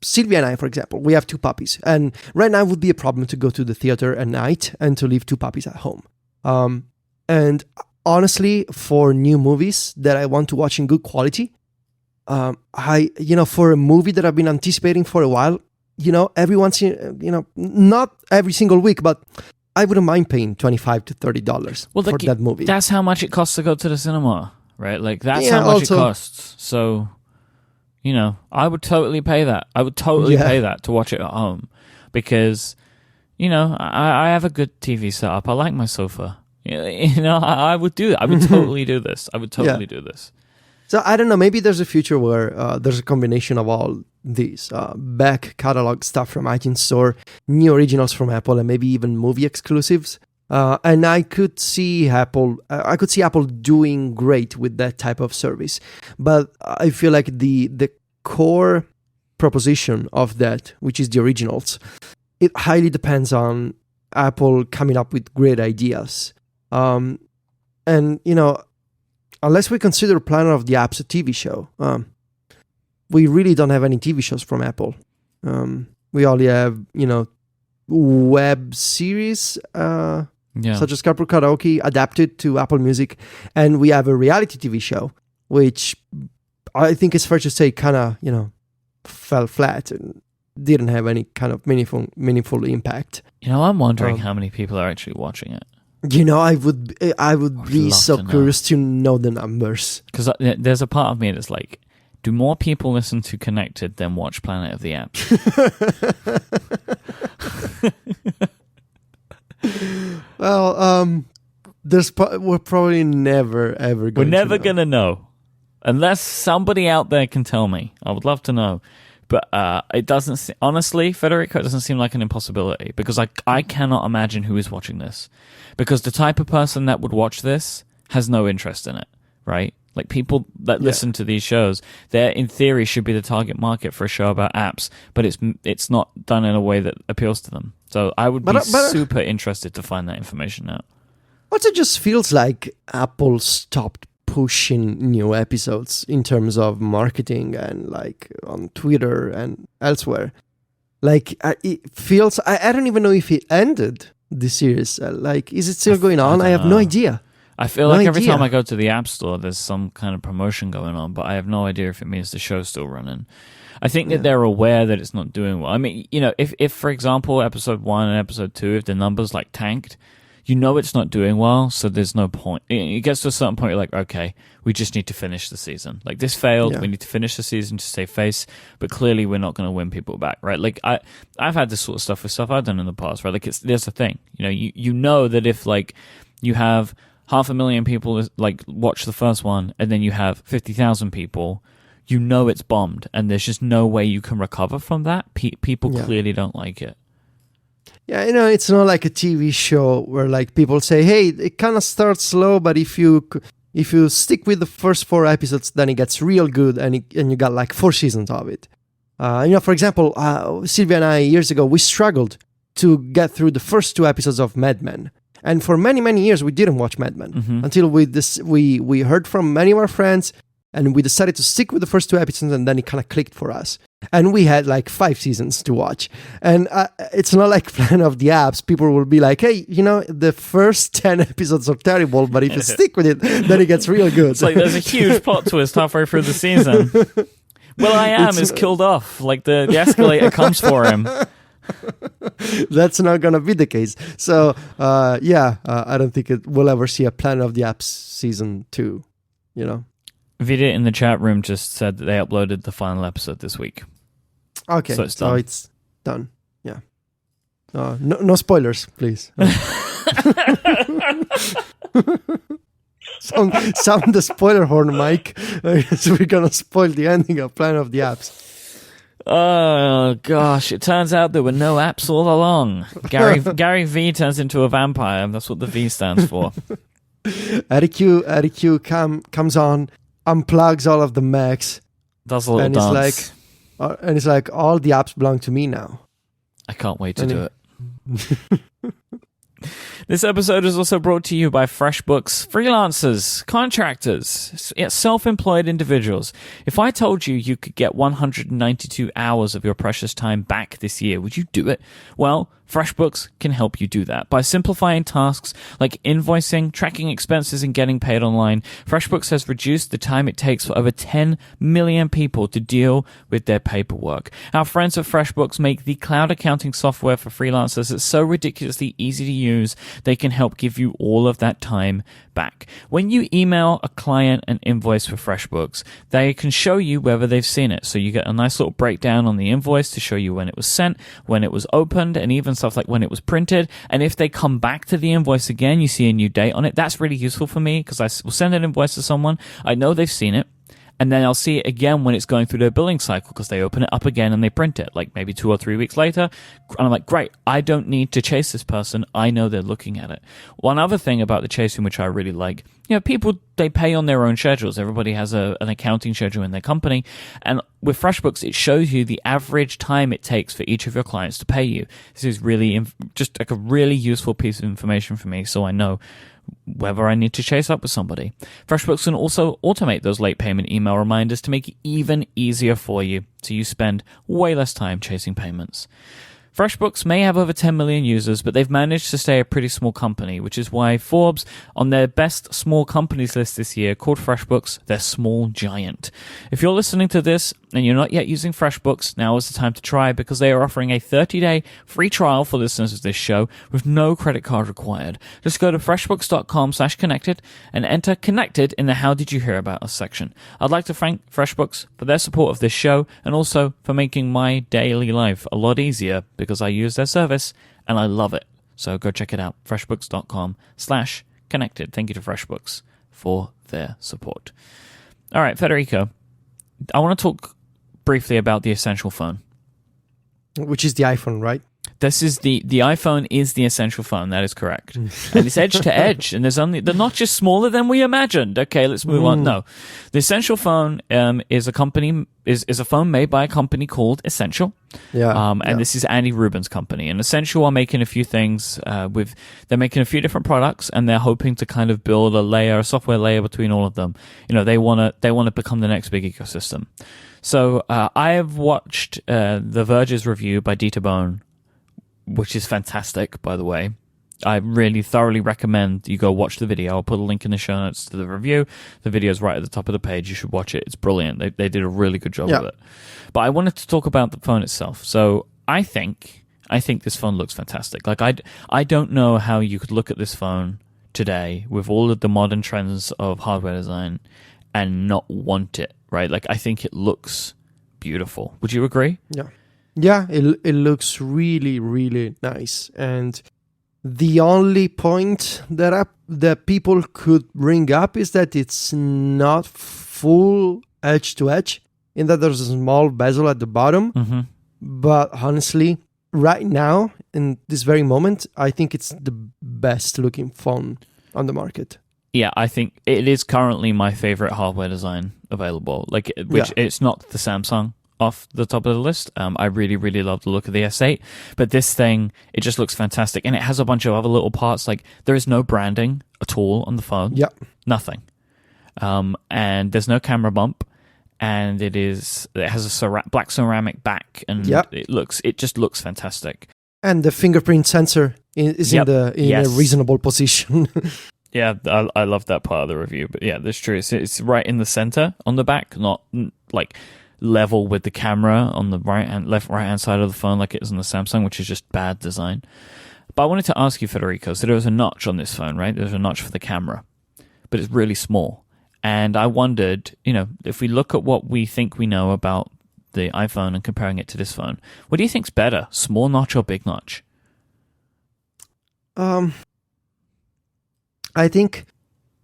Speaker 2: Sylvia and I, for example, we have 2 puppies, and right now would be a problem to go to the theater at night and to leave 2 puppies at home. And honestly, for new movies that I want to watch in good quality, for a movie that I've been anticipating for a while, not every single week, but I wouldn't mind paying $25 to $30 for that movie.
Speaker 1: That's how much it costs to go to the cinema, right? Like, that's how much it costs. So, I would totally pay that. I would totally pay that to watch it at home because, I have a good TV setup. I like my sofa. I would do that. I would totally do this. I would totally do this.
Speaker 2: So I don't know, maybe there's a future where there's a combination of all these back catalog stuff from iTunes Store, new originals from Apple, and maybe even movie exclusives. And I could see Apple doing great with that type of service. But I feel like the core proposition of that, which is the originals, it highly depends on Apple coming up with great ideas. And unless we consider Planet of the Apps a TV show, we really don't have any TV shows from Apple. We only have, web series, such as Carpool Karaoke, adapted to Apple Music, and we have a reality TV show, which I think it's fair to say kind of, fell flat and didn't have any kind of meaningful impact.
Speaker 1: I'm wondering how many people are actually watching it.
Speaker 2: I would be so curious to know the numbers.
Speaker 1: Because there's a part of me that's like, do more people listen to Connected than watch Planet of the Apps?
Speaker 2: Well, we're probably never ever going.
Speaker 1: We're never gonna know, unless somebody out there can tell me. I would love to know. But it doesn't, honestly, Federico, it doesn't seem like an impossibility because I cannot imagine who is watching this. Because the type of person that would watch this has no interest in it, right? Like people that listen to these shows, they in theory should be the target market for a show about apps, but it's not done in a way that appeals to them. So I would be super interested to find that information out.
Speaker 2: Also, just feels like Apple stopped pushing new episodes in terms of marketing and like on Twitter and elsewhere. Like it feels, I don't even know if it ended the series. Like, is it still going on? I have no idea.
Speaker 1: I feel like every time I go to the App Store, there's some kind of promotion going on, but I have no idea if it means the show's still running. I think that they're aware that it's not doing well. I mean, if for example, episode 1 and episode 2, if the numbers like tanked, it's not doing well, so there's no point. It gets to a certain point, you're like, okay, we just need to finish the season. Like, this failed, we need to finish the season to save face, but clearly we're not going to win people back, right? Like, I've had this sort of stuff with stuff I've done in the past, right? Like, there's a thing. You know that if, like, you have 500,000 people, like, watch the first one, and then you have 50,000 people, it's bombed, and there's just no way you can recover from that. People clearly don't like it.
Speaker 2: Yeah, it's not like a TV show where like people say, "Hey, it kind of starts slow, but if you stick with the first 4 episodes, then it gets real good, and you got like 4 seasons of it." For example, Sylvia and I years ago we struggled to get through the first 2 episodes of Mad Men, and for many years we didn't watch Mad Men until we heard from many of our friends, and we decided to stick with the first 2 episodes, and then it kind of clicked for us. And we had like 5 seasons to watch. And it's not like Planet of the Apps. People will be like, hey, the first 10 episodes are terrible, but if you stick with it, then it gets real good.
Speaker 1: It's like there's a huge plot twist halfway through the season. Will.i.am is killed off. Like the escalator comes for him.
Speaker 2: That's not going to be the case. So, I don't think we'll ever see a Planet of the Apps season 2,
Speaker 1: Vida in the chat room just said that they uploaded the final episode this week.
Speaker 2: Okay,
Speaker 1: So it's done.
Speaker 2: it's done. Yeah. No spoilers, please. Sound the spoiler horn, Myke. So we're gonna spoil the ending of Planet of the Apps.
Speaker 1: Oh gosh! It turns out there were no apps all along. Gary V turns into a vampire. That's what the V stands for.
Speaker 2: Eric Q comes on, unplugs all of the Macs,
Speaker 1: Does a little
Speaker 2: and
Speaker 1: dance.
Speaker 2: it's like all the apps belong to me now.
Speaker 1: I can't wait to do it. This episode is also brought to you by FreshBooks. Freelancers, contractors, self-employed individuals. If I told you you could get 192 hours of your precious time back this year, would you do it? Well, FreshBooks can help you do that by simplifying tasks like invoicing, tracking expenses, and getting paid online. FreshBooks has reduced the time it takes for over 10 million people to deal with their paperwork. Our friends at FreshBooks make the cloud accounting software for freelancers that's so ridiculously easy to use, they can help give you all of that time back. When you email a client an invoice for FreshBooks, they can show you whether they've seen it. So you get a nice little breakdown on the invoice to show you when it was sent, when it was opened, and even stuff like when it was printed. And if they come back to the invoice again, you see a new date on it. That's really useful for me because I will send an invoice to someone. I know they've seen it. And then I'll see it again when it's going through their billing cycle because they open it up again and they print it, like maybe 2 or 3 weeks later. And I'm like, great, I don't need to chase this person. I know they're looking at it. One other thing about the chasing, which I really like, people, they pay on their own schedules. Everybody has an accounting schedule in their company. And with FreshBooks, it shows you the average time it takes for each of your clients to pay you. This is really just like a really useful piece of information for me so I know whether I need to chase up with somebody. FreshBooks can also automate those late payment email reminders to make it even easier for you, so you spend way less time chasing payments. FreshBooks may have over 10 million users, but they've managed to stay a pretty small company, which is why Forbes, on their best small companies list this year, called FreshBooks their small giant. If you're listening to this and you're not yet using FreshBooks, now is the time to try because they are offering a 30-day free trial for listeners of this show with no credit card required. Just go to freshbooks.com/connected and enter connected in the How Did You Hear About Us section. I'd like to thank FreshBooks for their support of this show and also for making my daily life a lot easier because I use their service and I love it. So go check it out, freshbooks.com/connected. Thank you to FreshBooks for their support. All right, Federico, I want to talk briefly about the Essential phone.
Speaker 2: Which is the iPhone, right?
Speaker 1: This is the iPhone is the Essential phone. That is correct, and it's edge to edge. And they're not just smaller than we imagined. Okay, let's move on. No, the Essential phone is a phone made by a company called Essential. And this is Andy Rubin's company. And Essential are making a few things they're making a few different products, and they're hoping to kind of build a software layer between all of them. They want to become the next big ecosystem. So I have watched The Verge's review by Dieter Bohn, which is fantastic, by the way. I really thoroughly recommend you go watch the video. I'll put a link in the show notes to the review. The video is right at the top of the page. You should watch it. It's brilliant. They did a really good job of it. But I wanted to talk about the phone itself. So I think this phone looks fantastic. Like I don't know how you could look at this phone today with all of the modern trends of hardware design and not want it, right? Like I think it looks beautiful. Would you agree?
Speaker 2: Yeah. Yeah, it looks really, really nice. And the only point that people could bring up is that it's not full edge to edge, in that there's a small bezel at the bottom.
Speaker 1: Mm-hmm.
Speaker 2: But honestly, right now, in this very moment, I think it's the best looking phone on the market.
Speaker 1: Yeah, I think it is currently my favorite hardware design available. It's not the Samsung off the top of the list. I really, really love the look of the S8, but this thing, it just looks fantastic, and it has a bunch of other little parts. Like there is no branding at all on the phone.
Speaker 2: Yeah,
Speaker 1: nothing. And there's no camera bump, and it has a black ceramic back, and it just looks fantastic. And
Speaker 2: the fingerprint sensor is in a reasonable position.
Speaker 1: Yeah, I love that part of the review. But yeah, that's true. It's right in the center on the back, not like level with the camera on the right hand side of the phone like it is on the Samsung, which is just bad design. But I wanted to ask you, Federico, so there was a notch on this phone, right? There's a notch for the camera, but it's really small. And I wondered, if we look at what we think we know about the iPhone and comparing it to this phone. What do you think's better, small notch or big notch?
Speaker 2: I think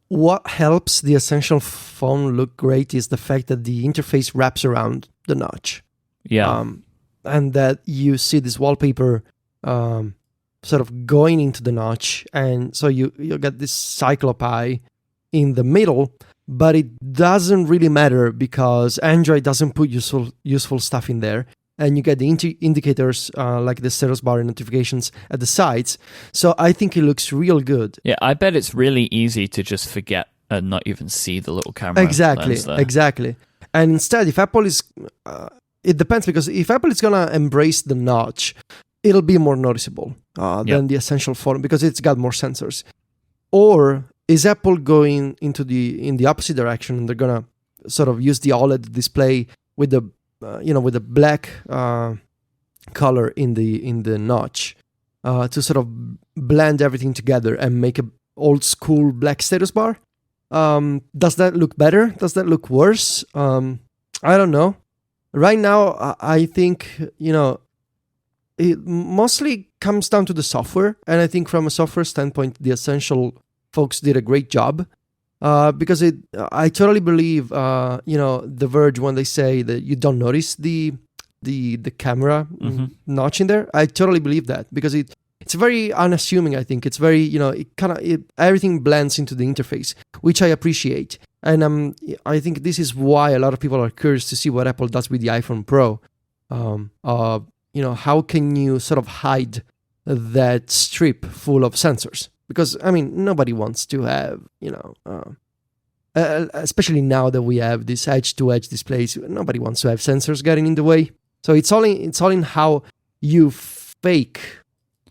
Speaker 2: what helps the Essential phone look great is the fact that the interface wraps around the notch.
Speaker 1: Yeah.
Speaker 2: And that you see this wallpaper sort of going into the notch, and so you get this cyclop eye in the middle, but it doesn't really matter because Android doesn't put useful stuff in there, and you get the indicators like the status bar and notifications at the sides. So I think it looks real good.
Speaker 1: Yeah, I bet it's really easy to just forget and not even see the little camera.
Speaker 2: Exactly. And instead, if Apple is... it depends, because if Apple is going to embrace the notch, it'll be more noticeable than the Essential phone because it's got more sensors. Or is Apple going in the opposite direction, and they're going to sort of use the OLED display with the with the black color in the notch to sort of blend everything together and make a old school black status bar? Does that look better? Does that look worse? I don't know. Right now, I think, it mostly comes down to the software. And I think from a software standpoint, the Essential folks did a great job. Because I totally believe, The Verge, when they say that you don't notice the camera notch in there. I totally believe that because it's very unassuming. I think it's very, everything blends into the interface, which I appreciate. And I think this is why a lot of people are curious to see what Apple does with the iPhone Pro. How can you sort of hide that strip full of sensors? Because, nobody wants to have, especially now that we have these edge-to-edge displays, nobody wants to have sensors getting in the way. So it's all in how you fake,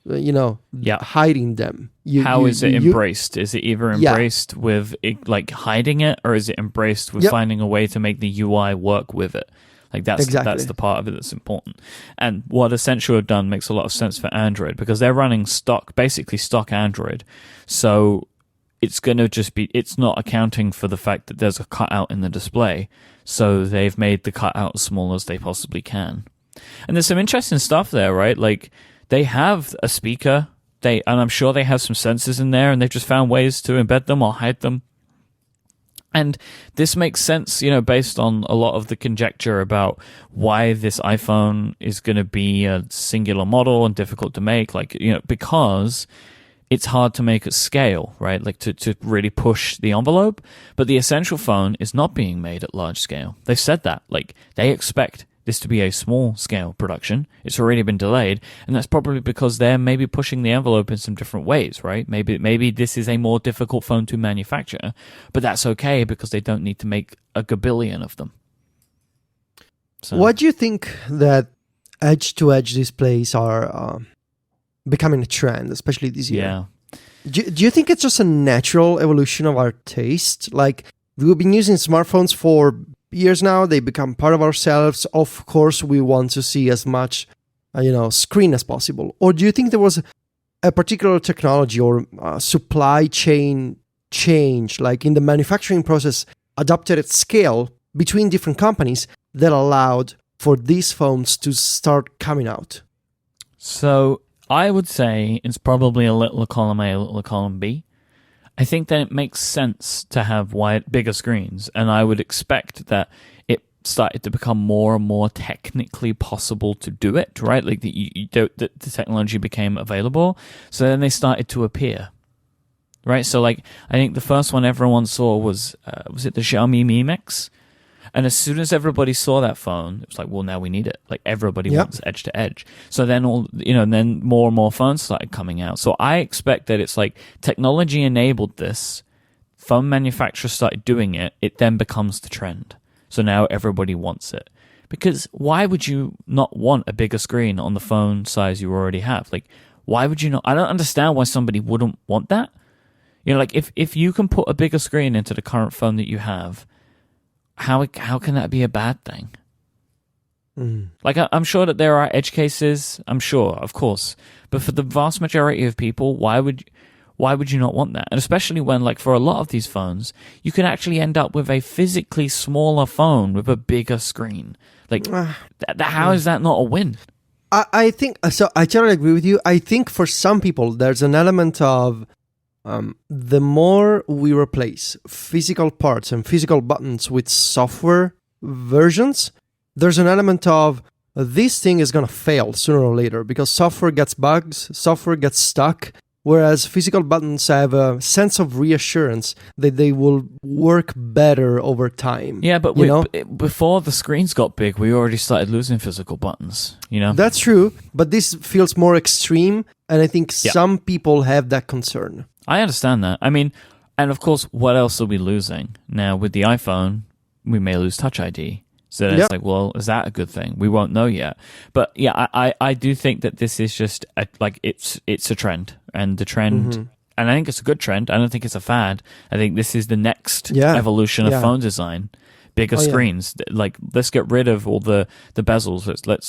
Speaker 2: hiding them.
Speaker 1: How is it embraced? Is it either embraced with like hiding it, or is it embraced with finding a way to make the UI work with it? Like that's the part of it that's important. And what Essential have done makes a lot of sense for Android because they're running basically stock Android. So it's going to just be, it's not accounting for the fact that there's a cutout in the display. So they've made the cutout as small as they possibly can. And there's some interesting stuff there, right? Like they have a speaker, and I'm sure they have some sensors in there, and they've just found ways to embed them or hide them. And this makes sense, based on a lot of the conjecture about why this iPhone is going to be a singular model and difficult to make, because it's hard to make at scale, right? Like to really push the envelope. But the Essential phone is not being made at large scale. They've said that. Like they expect this to be a small scale production. It's already been delayed, and that's probably because they're maybe pushing the envelope in some different ways, right? Maybe this is a more difficult phone to manufacture, but that's okay because they don't need to make a gabillion of them. So.
Speaker 2: What do you think that edge-to-edge displays are becoming a trend, especially this year?
Speaker 1: Yeah.
Speaker 2: Do you think it's just a natural evolution of our taste? Like, we've been using smartphones for years now. They become part of ourselves. Of course, we want to see as much, screen as possible. Or do you think there was a particular technology or supply chain change, like in the manufacturing process, adopted at scale between different companies that allowed for these phones to start coming out?
Speaker 1: So I would say it's probably a little column A, a little column B. I think that it makes sense to have bigger screens, and I would expect that it started to become more and more technically possible to do it, right? Like the technology became available, so then they started to appear, right? So like I think the first one everyone saw was it the Xiaomi Mi Mix? And as soon as everybody saw that phone, it was like, well, now we need it. Like everybody wants edge to edge. So then then more and more phones started coming out. So I expect that it's like technology enabled this, phone manufacturers started doing it, it then becomes the trend. So now everybody wants it. Because why would you not want a bigger screen on the phone size you already have? Like, why would you not? I don't understand why somebody wouldn't want that. Like if you can put a bigger screen into the current phone that you have, how can that be a bad thing? Like, I'm sure that there are edge cases. I'm sure, of course. But for the vast majority of people, why would Why would you not want that? And especially when, like, for a lot of these phones, you can actually end up with a physically smaller phone with a bigger screen. Like, how is that not a win?
Speaker 2: I think so. I totally agree with you. I think for some people, there's an element of the more we replace physical parts and physical buttons with software versions, there's an element of this thing is going to fail sooner or later because software gets bugs, software gets stuck, whereas physical buttons have a sense of reassurance that they will work better over time.
Speaker 1: Yeah, but before the screens got big, we already started losing physical buttons, you know?
Speaker 2: That's true, but this feels more extreme, and I think some people have that concern.
Speaker 1: I understand that. I mean, and of course, what else are we losing? Now, with the iPhone, we may lose Touch ID. So then it's like, well, is that a good thing? We won't know yet. But yeah, I do think that this is just it's a trend, and the trend, and I think it's a good trend. I don't think it's a fad. I think this is the next evolution of phone design. Bigger screens. Like, let's get rid of all the bezels.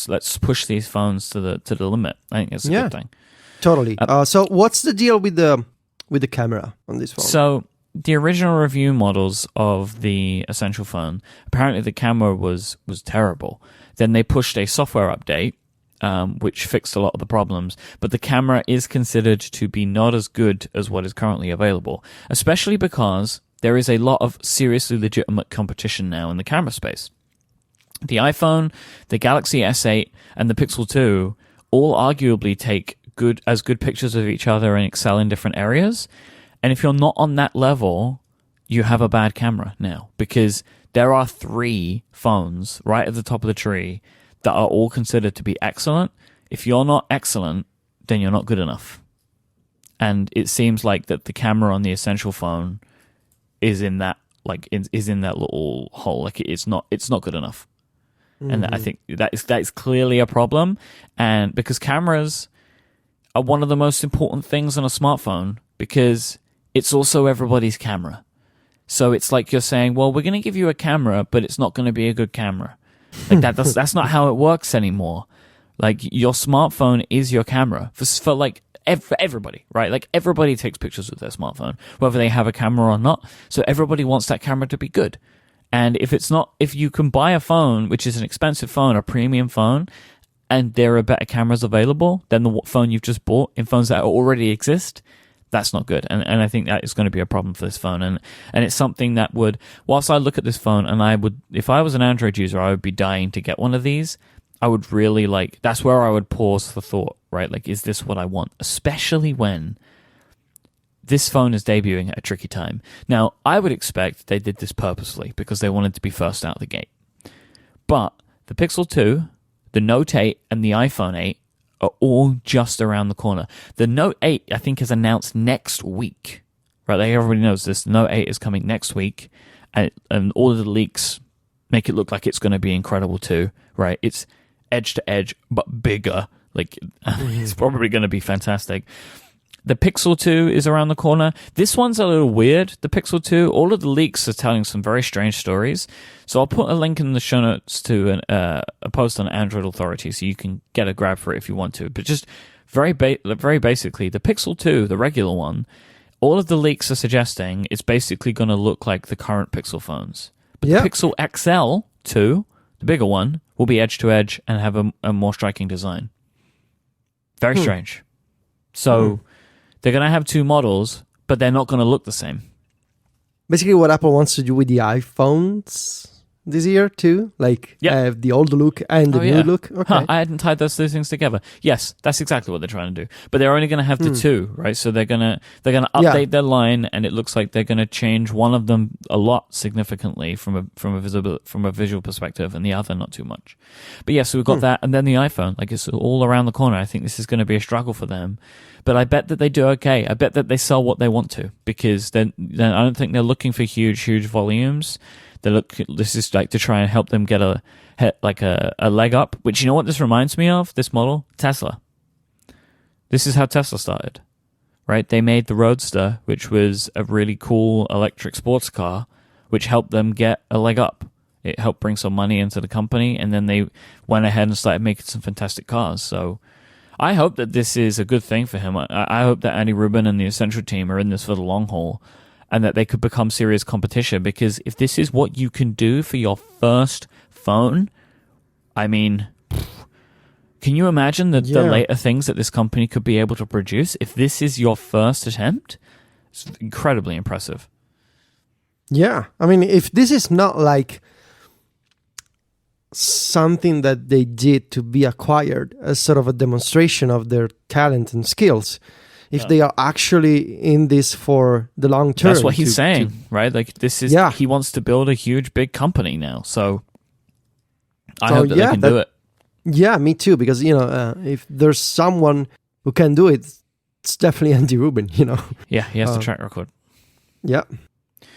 Speaker 1: Let's push these phones to the limit. I think it's a good thing.
Speaker 2: Totally. So what's the deal with the camera on this phone?
Speaker 1: So the original review models of the Essential phone, apparently the camera was terrible. Then they pushed a software update, which fixed a lot of the problems, but the camera is considered to be not as good as what is currently available, especially because there is a lot of seriously legitimate competition now in the camera space. The iPhone, the Galaxy S8, and the Pixel 2 all arguably take good pictures of each other and excel in different areas. And if you're not on that level, you have a bad camera now, because there are 3 phones right at the top of the tree that are all considered to be excellent. If you're not excellent, then you're not good enough. And it seems like that the camera on the Essential phone is in that little hole. Like, it's not good enough. And I think that is clearly a problem. And because cameras are one of the most important things on a smartphone, because it's also everybody's camera. So it's like you're saying, well, we're going to give you a camera, but it's not going to be a good camera. Like, that's not how it works anymore. Like, your smartphone is your camera for like everybody, right? Like, everybody takes pictures with their smartphone, whether they have a camera or not. So everybody wants that camera to be good. And if you can buy a phone, which is an expensive phone, a premium phone, and there are better cameras available than the phone you've just bought in phones that already exist, that's not good. And I think that is going to be a problem for this phone. And it's something that would, whilst I look at this phone and I would, if I was an Android user, I would be dying to get one of these. I would really that's where I would pause for thought, right? Like, is this what I want? Especially when this phone is debuting at a tricky time. Now, I would expect they did this purposely because they wanted to be first out of the gate. But the Pixel 2, the Note 8, and the iPhone 8 are all just around the corner. The Note 8, I think, is announced next week. Right? Like, everybody knows this. The Note 8 is coming next week, and all of the leaks make it look like it's going to be incredible too. Right? It's edge to edge, but bigger. Like, it's probably going to be fantastic. The Pixel 2 is around the corner. This one's a little weird, the Pixel 2. All of the leaks are telling some very strange stories. So I'll put a link in the show notes to a post on Android Authority so you can get a grab for it if you want to. But just very basically, the Pixel 2, the regular one, all of the leaks are suggesting it's basically going to look like the current Pixel phones. But the Pixel XL 2, the bigger one, will be edge-to-edge and have a more striking design. Very strange. So they're going to have 2 models, but they're not going to look the same.
Speaker 2: Basically, what Apple wants to do with the iPhones this year too, like the old look and the new look. Okay.
Speaker 1: I hadn't tied those 2 things together. Yes, that's exactly what they're trying to do. But they're only going to have the 2, right? So they're going to update their line, and it looks like they're going to change one of them a lot significantly from a visual perspective, and the other not too much. But yeah, so we've got that, and then the iPhone, like, it's all around the corner. I think this is going to be a struggle for them. But I bet that they do okay. I bet that they sell what they want to, because then I don't think they're looking for huge volumes. This is like to try and help them get a leg up. Which, you know what this reminds me of? This model, Tesla. This is how Tesla started, right? They made the Roadster, which was a really cool electric sports car, which helped them get a leg up. It helped bring some money into the company, and then they went ahead and started making some fantastic cars. So I hope that this is a good thing for him. I hope that Andy Rubin and the Essential team are in this for the long haul, and that they could become serious competition. Because if this is what you can do for your first phone, I mean, can you imagine the later things that this company could be able to produce if this is your first attempt? It's incredibly impressive.
Speaker 2: Yeah, I mean, if this is not like something that they did to be acquired as sort of a demonstration of their talent and skills, if they are actually in this for the long term.
Speaker 1: That's what he's saying, right? Like, this is, he wants to build a huge, big company now. So I hope that they can do it.
Speaker 2: Yeah, me too. Because, if there's someone who can do it, it's definitely Andy Rubin,
Speaker 1: Yeah, he has the track record.
Speaker 2: Yeah.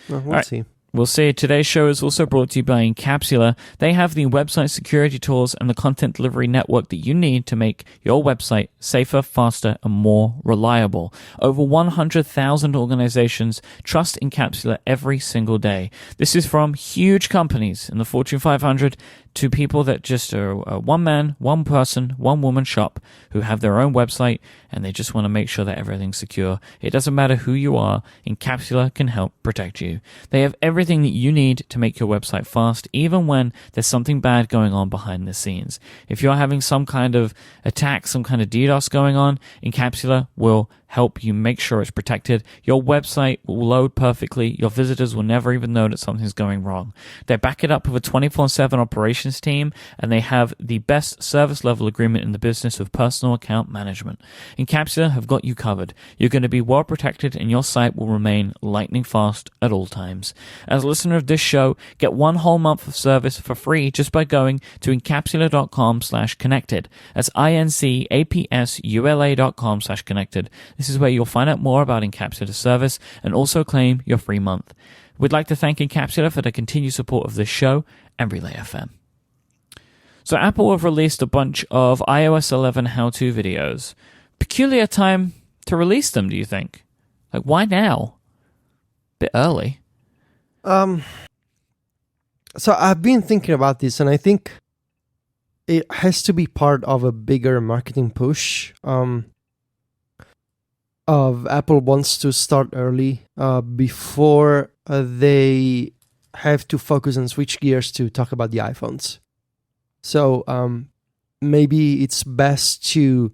Speaker 2: Well, we'll see.
Speaker 1: We'll see. Today's show is also brought to you by Incapsula. They have the website security tools and the content delivery network that you need to make your website safer, faster, and more reliable. Over 100,000 organizations trust Incapsula every single day. This is from huge companies in the Fortune 500 to people that just are a one-man, one-person, one-woman shop who have their own website and they just want to make sure that everything's secure. It doesn't matter who you are, Incapsula can help protect you. They have everything that you need to make your website fast, even when there's something bad going on behind the scenes. If you're having some kind of attack, some kind of DDoS going on, Incapsula will help you make sure it's protected. Your website will load perfectly. Your visitors will never even know that something's going wrong. They back it up with a 24/7 operations team, and they have the best service level agreement in the business of personal account management. Incapsula have got you covered. You're going to be well protected, and your site will remain lightning fast at all times. As a listener of this show, get 1 whole month of service for free just by going to incapsula.com/connected. That's INCAPSULA.com/connected. This is where you'll find out more about Incapsula service and also claim your free month. We'd like to thank Incapsula for their continued support of this show and Relay FM. So Apple have released a bunch of iOS 11 how-to videos. Peculiar time to release them, do you think? Like, why now? Bit early.
Speaker 2: So I've been thinking about this, and I think it has to be part of a bigger marketing push. Of Apple wants to start early before they have to focus and switch gears to talk about the iPhones. So maybe it's best to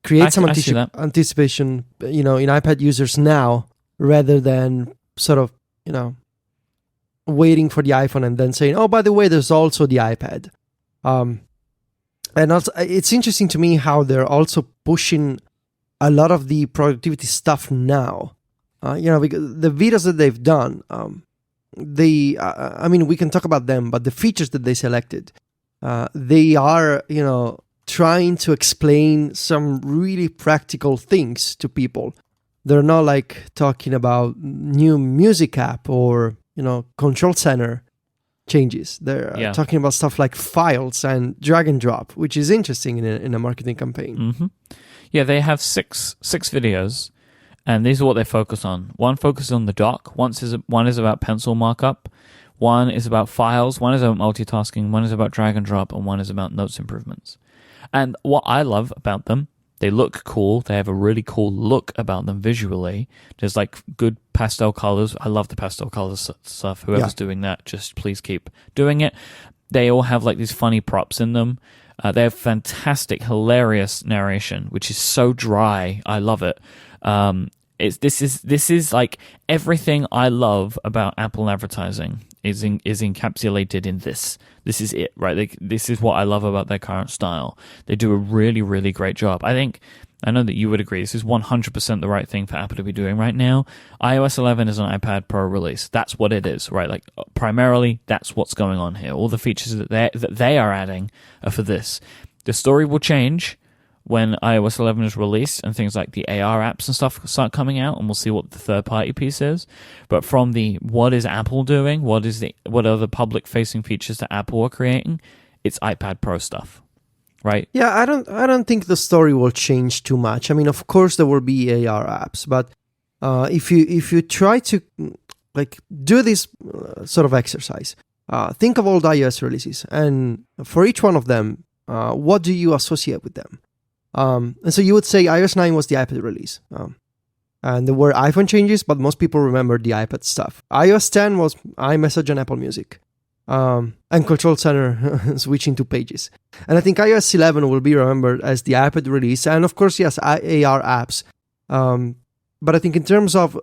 Speaker 2: create some anticipation, in iPad users now, rather than sort of, waiting for the iPhone and then saying, oh, by the way, there's also the iPad. And also, it's interesting to me how they're also pushing a lot of the productivity stuff now, because the videos that they've done, we can talk about them, but the features that they selected, they are, trying to explain some really practical things to people. They're not like talking about new music app or, control center changes. They're talking about stuff like files and drag and drop, which is interesting in a marketing campaign.
Speaker 1: Mm-hmm. Yeah, they have six videos, and these are what they focus on. One focuses on the dock. One is about pencil markup. One is about files. One is about multitasking. One is about drag and drop, and one is about notes improvements. And what I love about them, they look cool. They have a really cool look about them visually. There's like good pastel colors. I love the pastel colors stuff. Whoever's doing that, just please keep doing it. They all have like these funny props in them. They have fantastic, hilarious narration, which is so dry. I love it. This is like everything I love about Apple advertising is encapsulated in this. This is it, right? This is what I love about their current style. They do a really, really great job. I know that you would agree. This is 100% the right thing for Apple to be doing right now. iOS 11 is an iPad Pro release. That's what it is, right? Like primarily, that's what's going on here. All the features that they are adding are for this. The story will change when iOS 11 is released and things like the AR apps and stuff start coming out, and we'll see what the third-party piece is. But from the what is Apple doing, what are the public-facing features that Apple are creating, it's iPad Pro stuff. Right.
Speaker 2: Yeah, I don't think the story will change too much. I mean, of course there will be AR apps, but if you try to like do this sort of exercise, think of all the iOS releases, and for each one of them, what do you associate with them? And so you would say iOS 9 was the iPad release. And there were iPhone changes, but most people remember the iPad stuff. iOS 10 was iMessage and Apple Music. And Control Center switching to Pages. And I think iOS 11 will be remembered as the iPad release. And of course, yes, AR apps. But I think in terms of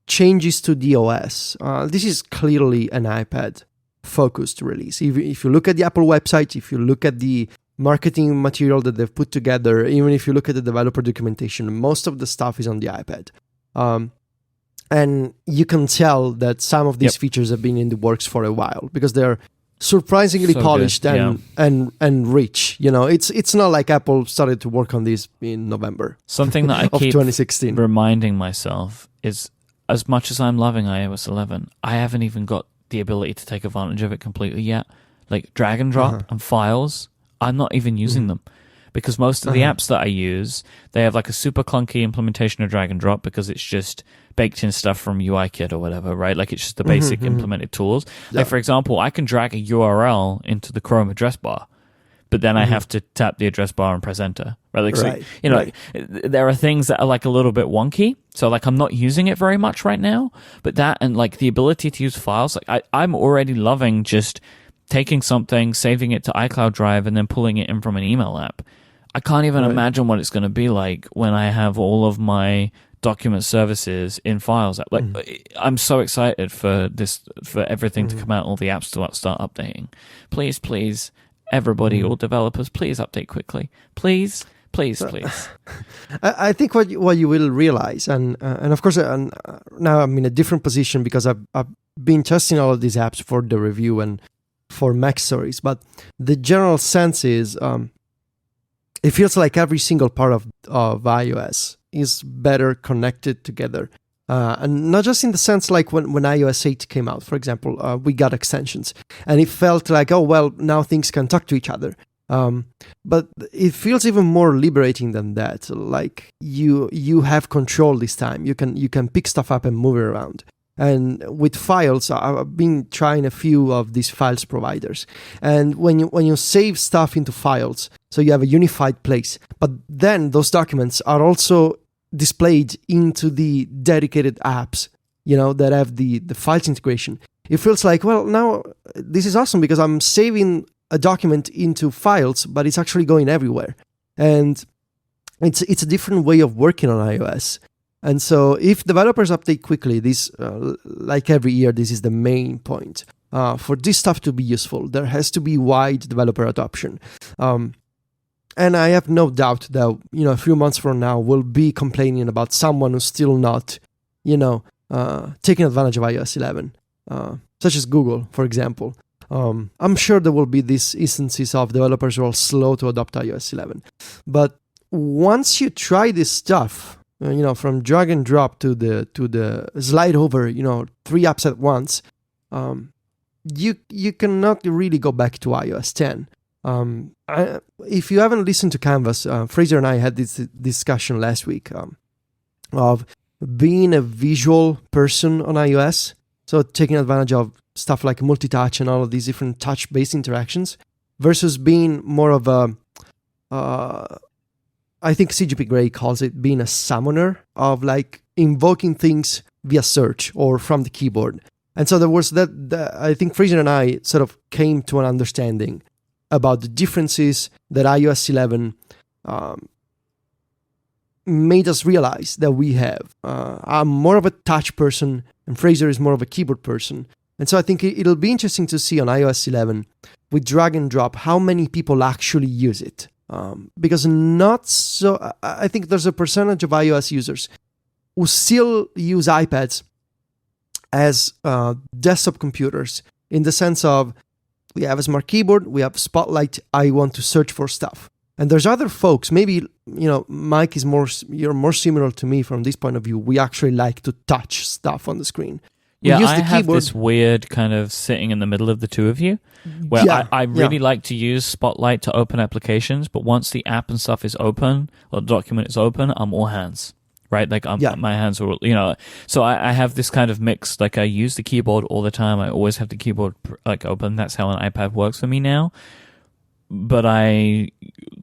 Speaker 2: changes to the OS, this is clearly an iPad-focused release. If you look at the Apple website, if you look at the marketing material that they've put together, even if you look at the developer documentation, most of the stuff is on the iPad. And you can tell that some of these features have been in the works for a while because they're surprisingly polished and rich. You know, it's not like Apple started to work on this in November.
Speaker 1: Something that I
Speaker 2: of
Speaker 1: keep
Speaker 2: 2016.
Speaker 1: reminding myself is, as much as I'm loving iOS 11, I haven't even got the ability to take advantage of it completely yet. Like drag and drop and files, I'm not even using them. Because most of the apps that I use, they have like a super clunky implementation of drag and drop because it's just baked in stuff from UIKit or whatever, right? Like it's just the basic implemented tools. Like for example, I can drag a URL into the Chrome address bar, but then I have to tap the address bar and press enter, right? Like, so, you know, like, there are things that are like a little bit wonky. So like I'm not using it very much right now, but that and like the ability to use files, like I'm already loving just taking something, saving it to iCloud Drive, and then pulling it in from an email app. I can't even imagine what it's going to be like when I have all of my document services in files. Like, I'm so excited for this, for everything to come out, all the apps to start updating. Please, everybody, all developers, please update quickly. Please.
Speaker 2: I think what you will realize, and of course, now I'm in a different position because I've been testing all of these apps for the review and for Mac Stories, but the general sense is it feels like every single part of iOS is better connected together. And not just in the sense like when iOS 8 came out, for example, we got extensions and it felt like, oh, well, now things can talk to each other. But it feels even more liberating than that. Like you have control this time. You can pick stuff up and move it around. And with files, I've been trying a few of these files providers. And when you save stuff into files, so you have a unified place, but then those documents are also displayed into the dedicated apps, you know, that have the files integration. It feels like, well, now this is awesome because I'm saving a document into files, but it's actually going everywhere. And it's a different way of working on iOS. And so if developers update quickly, this, like every year, this is the main point. For this stuff to be useful, there has to be wide developer adoption. And I have no doubt that, you know, a few months from now, we'll be complaining about someone who's still not, you know, taking advantage of iOS 11, such as Google, for example. I'm sure there will be these instances of developers who are slow to adopt iOS 11. But once you try this stuff, you know, from drag and drop to the slide over, you know, 3 apps at once, you cannot really go back to iOS 10. If you haven't listened to Canvas, Fraser and I had this discussion last week of being a visual person on iOS, so taking advantage of stuff like multi-touch and all of these different touch-based interactions, versus being more of a I think CGP Grey calls it being a summoner, of like invoking things via search or from the keyboard. And so there was that I think Fraser and I sort of came to an understanding about the differences that iOS 11 made us realize that we have. I'm more of a touch person and Fraser is more of a keyboard person. And so I think it'll be interesting to see on iOS 11 with drag and drop how many people actually use it. Because I think there's a percentage of iOS users who still use iPads as desktop computers, in the sense of, we have a smart keyboard, we have Spotlight, I want to search for stuff. And there's other folks, maybe, you know, Myke you're more similar to me from this point of view. We actually like to touch stuff on the screen.
Speaker 1: Yeah, I have this weird kind of sitting in the middle of the two of you, where I really like to use Spotlight to open applications, but once the app and stuff is open, or the document is open, I'm all hands, right? Like my hands are, you know, so I have this kind of mix, like I use the keyboard all the time. I always have the keyboard like open. That's how an iPad works for me now. but I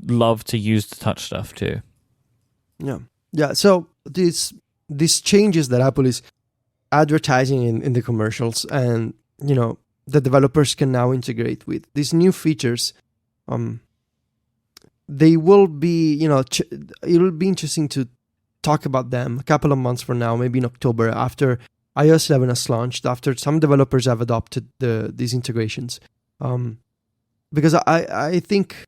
Speaker 1: love to use the touch stuff too.
Speaker 2: Yeah. So these changes that Apple is advertising in the commercials, and the developers can now integrate with these new features. They will be, it will be interesting to talk about them a couple of months from now, maybe in October, after iOS 11 has launched, after some developers have adopted these integrations. Because I think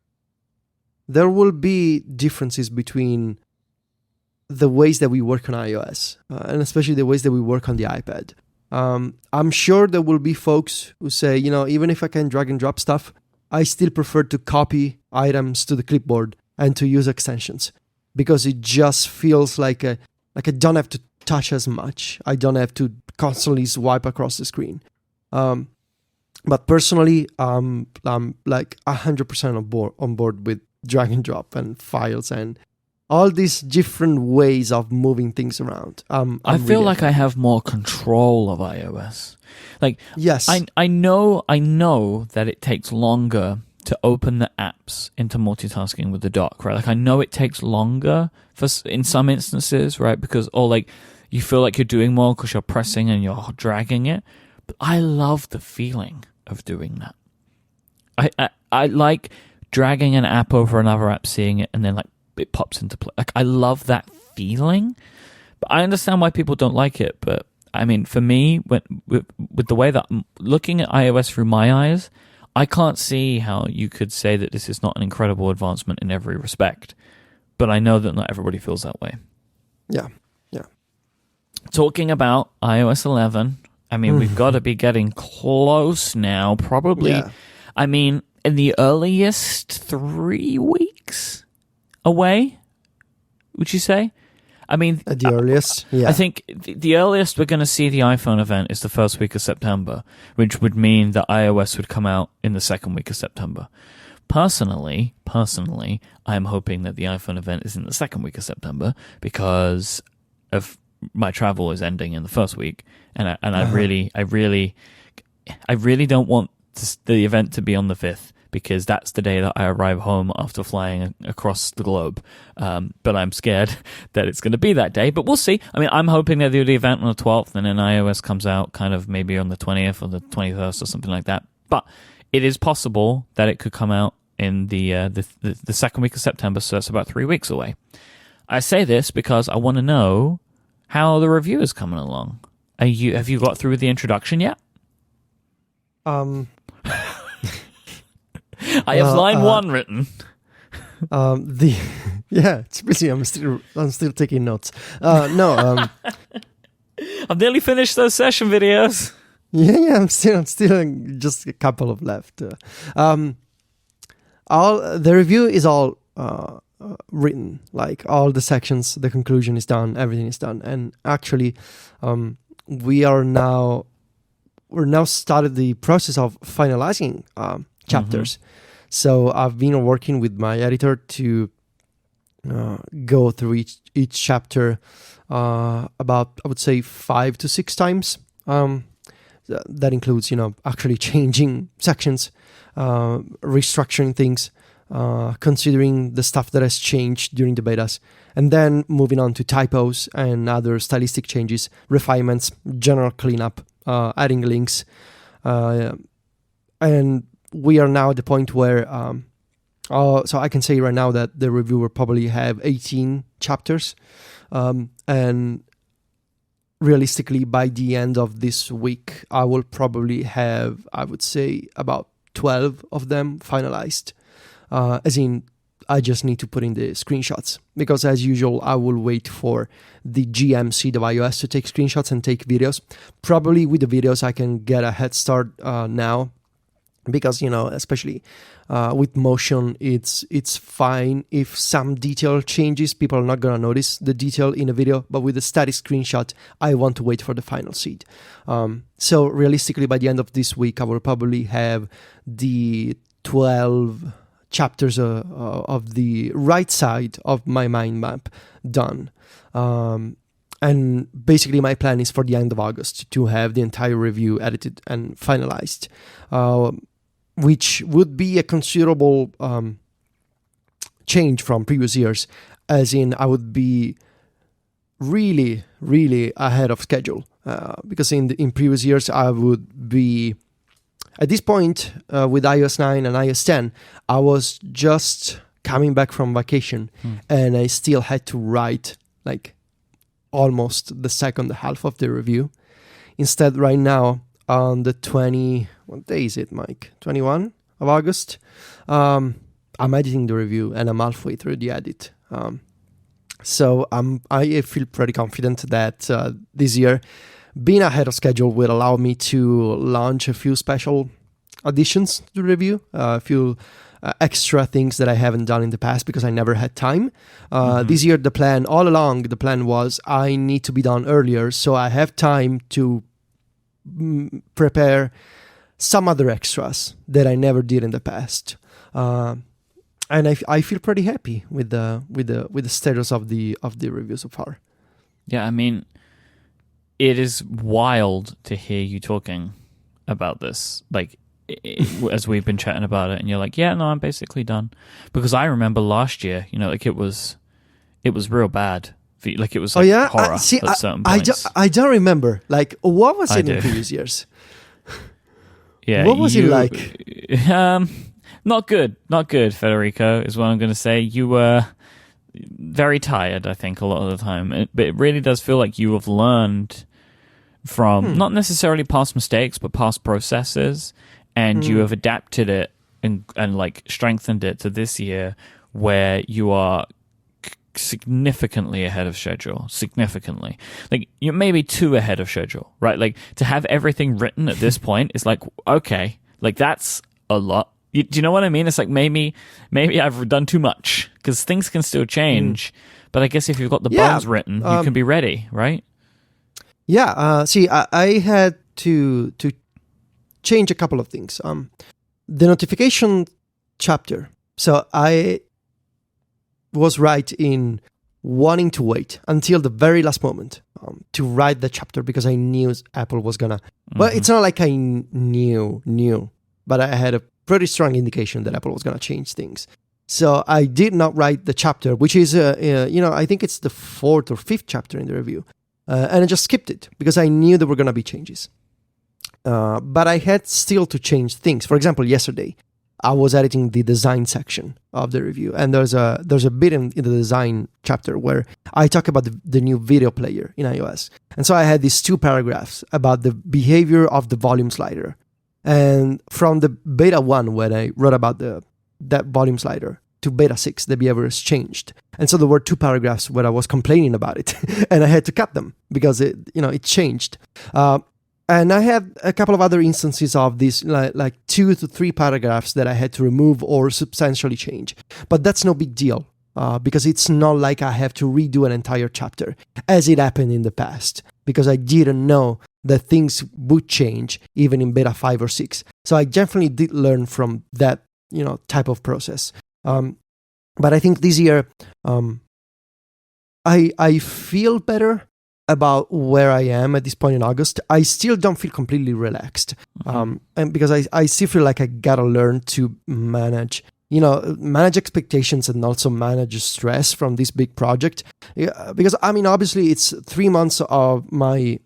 Speaker 2: there will be differences between the ways that we work on iOS, and especially the ways that we work on the iPad. I'm sure there will be folks who say, even if I can drag and drop stuff, I still prefer to copy items to the clipboard and to use extensions, because it just feels like I don't have to touch as much. I don't have to constantly swipe across the screen. But personally, I'm like 100% on board with drag and drop and files and all these different ways of moving things around.
Speaker 1: I feel like I have more control of iOS. Like,
Speaker 2: yes,
Speaker 1: I know that it takes longer to open the apps into multitasking with the dock, right? Like, I know it takes longer in some instances, right? Because, you feel like you're doing more because you're pressing and you're dragging it. But I love the feeling of doing that. I like dragging an app over another app, seeing it, and then it pops into play. Like, I love that feeling. But I understand why people don't like it. But I mean, for me, with the way that I'm looking at iOS through my eyes, I can't see how you could say that this is not an incredible advancement in every respect. But I know that not everybody feels that way.
Speaker 2: Yeah.
Speaker 1: Talking about iOS 11, I mean, we've got to be getting close now. Probably,
Speaker 2: Yeah.
Speaker 1: I mean, in the earliest 3 weeks away, would you say? I mean,
Speaker 2: At the earliest, yeah.
Speaker 1: I think the earliest we're going to see the iPhone event is the first week of September, which would mean that iOS would come out in the second week of September. Personally, I'm hoping that the iPhone event is in the second week of September because of my travel is ending in the first week, and I really don't want the event to be on the 5th. Because that's the day that I arrive home after flying across the globe. But I'm scared that it's going to be that day. But we'll see. I mean, I'm hoping they do the event on the 12th and then iOS comes out kind of maybe on the 20th or the 21st or something like that. But it is possible that it could come out in the second week of September, so that's about 3 weeks away. I say this because I want to know how the review is coming along. Have you got through the introduction yet? I have line 1 written.
Speaker 2: It's busy. I'm still taking notes. I've
Speaker 1: nearly finished those session videos.
Speaker 2: Yeah, I'm still just a couple of left. All the review is all written, like all the sections, the conclusion is done, everything is done, and actually, we're now started the process of finalizing chapters. So I've been working with my editor to go through each chapter about, I would say, 5 to 6 times. That includes, actually changing sections, restructuring things, considering the stuff that has changed during the betas, and then moving on to typos and other stylistic changes, refinements, general cleanup, adding links, and we are now at the point where, so I can say right now that the review will probably have 18 chapters, and realistically, by the end of this week, I will probably have, I would say, about 12 of them finalized. As in, I just need to put in the screenshots, because as usual, I will wait for the GM seed of iOS to take screenshots and take videos. Probably with the videos, I can get a head start now. Because, especially with motion, it's fine if some detail changes. People are not going to notice the detail in a video. But with a static screenshot, I want to wait for the final seed. So realistically, by the end of this week, I will probably have the 12 chapters of the right side of my mind map done. And basically, my plan is for the end of August to have the entire review edited and finalized. which would be a considerable change from previous years, as in I would be really, really ahead of schedule. Because in previous years I would be, at this point with iOS 9 and iOS 10, I was just coming back from vacation and I still had to write like almost the second half of the review. Instead, right now on the what day is it, Myke? 21 of August. I'm editing the review and I'm halfway through the edit. So I feel pretty confident that this year, being ahead of schedule will allow me to launch a few special additions to the review, a few extra things that I haven't done in the past because I never had time. This year, all along, the plan was I need to be done earlier so I have time to prepare some other extras that I never did in the past. And I feel pretty happy with the status of the review so far.
Speaker 1: Yeah, I mean, it is wild to hear you talking about this, like as we've been chatting about it, and you're like, yeah, no, I'm basically done. Because I remember last year, like it was real bad. Like it was like horror at certain points.
Speaker 2: I don't remember. Like, what was it in previous years?
Speaker 1: Yeah,
Speaker 2: what was it like?
Speaker 1: Not good, Federico, is what I'm going to say. You were very tired, I think, a lot of the time. But it really does feel like you have learned from not necessarily past mistakes, but past processes, and you have adapted it and like strengthened it to this year, where you are significantly ahead of schedule. Significantly, like you're maybe too ahead of schedule, right? Like to have everything written at this point is like, okay, like that's a lot. Do you know what I mean? It's like maybe I've done too much, because things can still change. But I guess if you've got the bones written, you can be ready, right?
Speaker 2: Yeah. See, I had to change a couple of things. The notification chapter. So I was right in wanting to wait until the very last moment to write the chapter, because I knew Apple was gonna. Well, it's not like I knew, but I had a pretty strong indication that Apple was going to change things. So I did not write the chapter, which is, I think it's the 4th or 5th chapter in the review. And I just skipped it because I knew there were going to be changes. But I had still to change things. For example, yesterday, I was editing the design section of the review. And there's a bit in the design chapter where I talk about the new video player in iOS. And so I had these 2 paragraphs about the behavior of the volume slider. And from the beta 1, when I wrote about that volume slider, to beta 6, the behavior has changed. And so there were 2 paragraphs where I was complaining about it, and I had to cut them because it changed. And I had a couple of other instances of these, like 2 to 3 paragraphs that I had to remove or substantially change. But that's no big deal, because it's not like I have to redo an entire chapter, as it happened in the past, because I didn't know that things would change even in beta 5 or 6. So I definitely did learn from that, type of process. But I think this year, I feel better about where I am at this point in August. I still don't feel completely relaxed. And because I still feel like I gotta learn to manage expectations and also manage stress from this big project. Because, obviously it's 3 months of my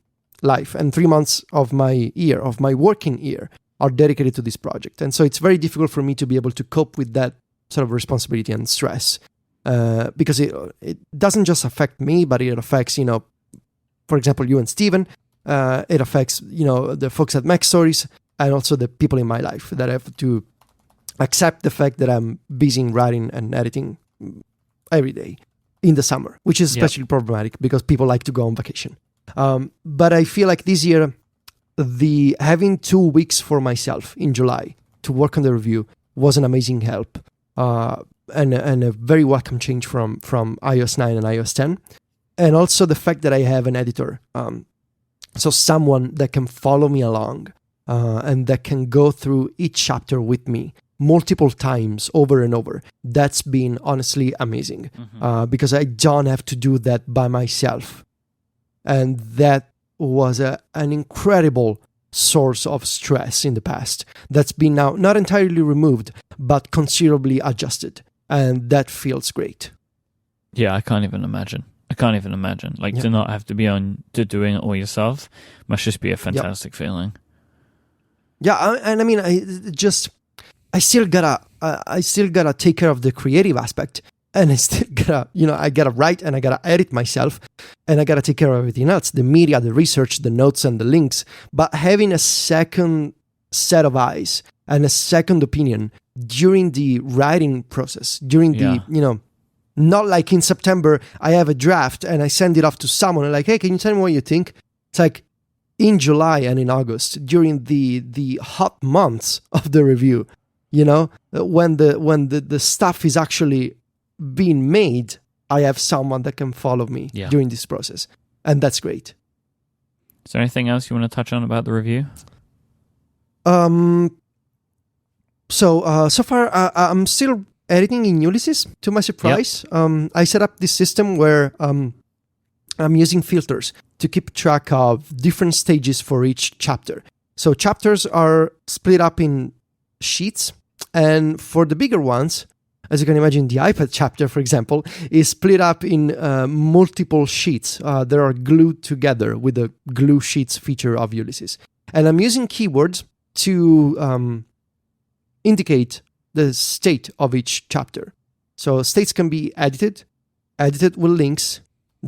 Speaker 2: life and 3 months of my year, of my working year, are dedicated to this project. And so it's very difficult for me to be able to cope with that sort of responsibility and stress, because it doesn't just affect me, but it affects, for example, you and Steven. It affects, the folks at Mac Stories, and also the people in my life that have to accept the fact that I'm busy writing and editing every day in the summer, which is especially problematic because people like to go on vacation. But I feel like this year, having 2 weeks for myself in July to work on the review was an amazing help, and a very welcome change from iOS 9 and iOS 10. And also the fact that I have an editor, so someone that can follow me along, and that can go through each chapter with me multiple times over and over. That's been honestly amazing, because I don't have to do that by myself. And that was an incredible source of stress in the past that's been now not entirely removed, but considerably adjusted. And that feels great.
Speaker 1: Yeah, I can't even imagine. Like, to not have to be on to doing it all yourself must just be a fantastic feeling.
Speaker 2: Yeah, I still gotta take care of the creative aspect, and I still gotta, I gotta write and I gotta edit myself, and I gotta take care of everything else, the media, the research, the notes, and the links. But having a second set of eyes and a second opinion during the writing process, during the, not like in September, I have a draft and I send it off to someone and like, hey, can you tell me what you think? It's like in July and in August, during the hot months of the review, when the stuff is actually being made, I have someone that can follow me during this process. And that's great.
Speaker 1: Is there anything else you want to touch on about the review?
Speaker 2: So far, I'm still editing in Ulysses, to my surprise. I set up this system where I'm using filters to keep track of different stages for each chapter. So chapters are split up in sheets, and for the bigger ones, as you can imagine, the iPad chapter, for example, is split up in multiple sheets that are glued together with the glue sheets feature of Ulysses. And I'm using keywords to indicate the state of each chapter. So states can be edited with links,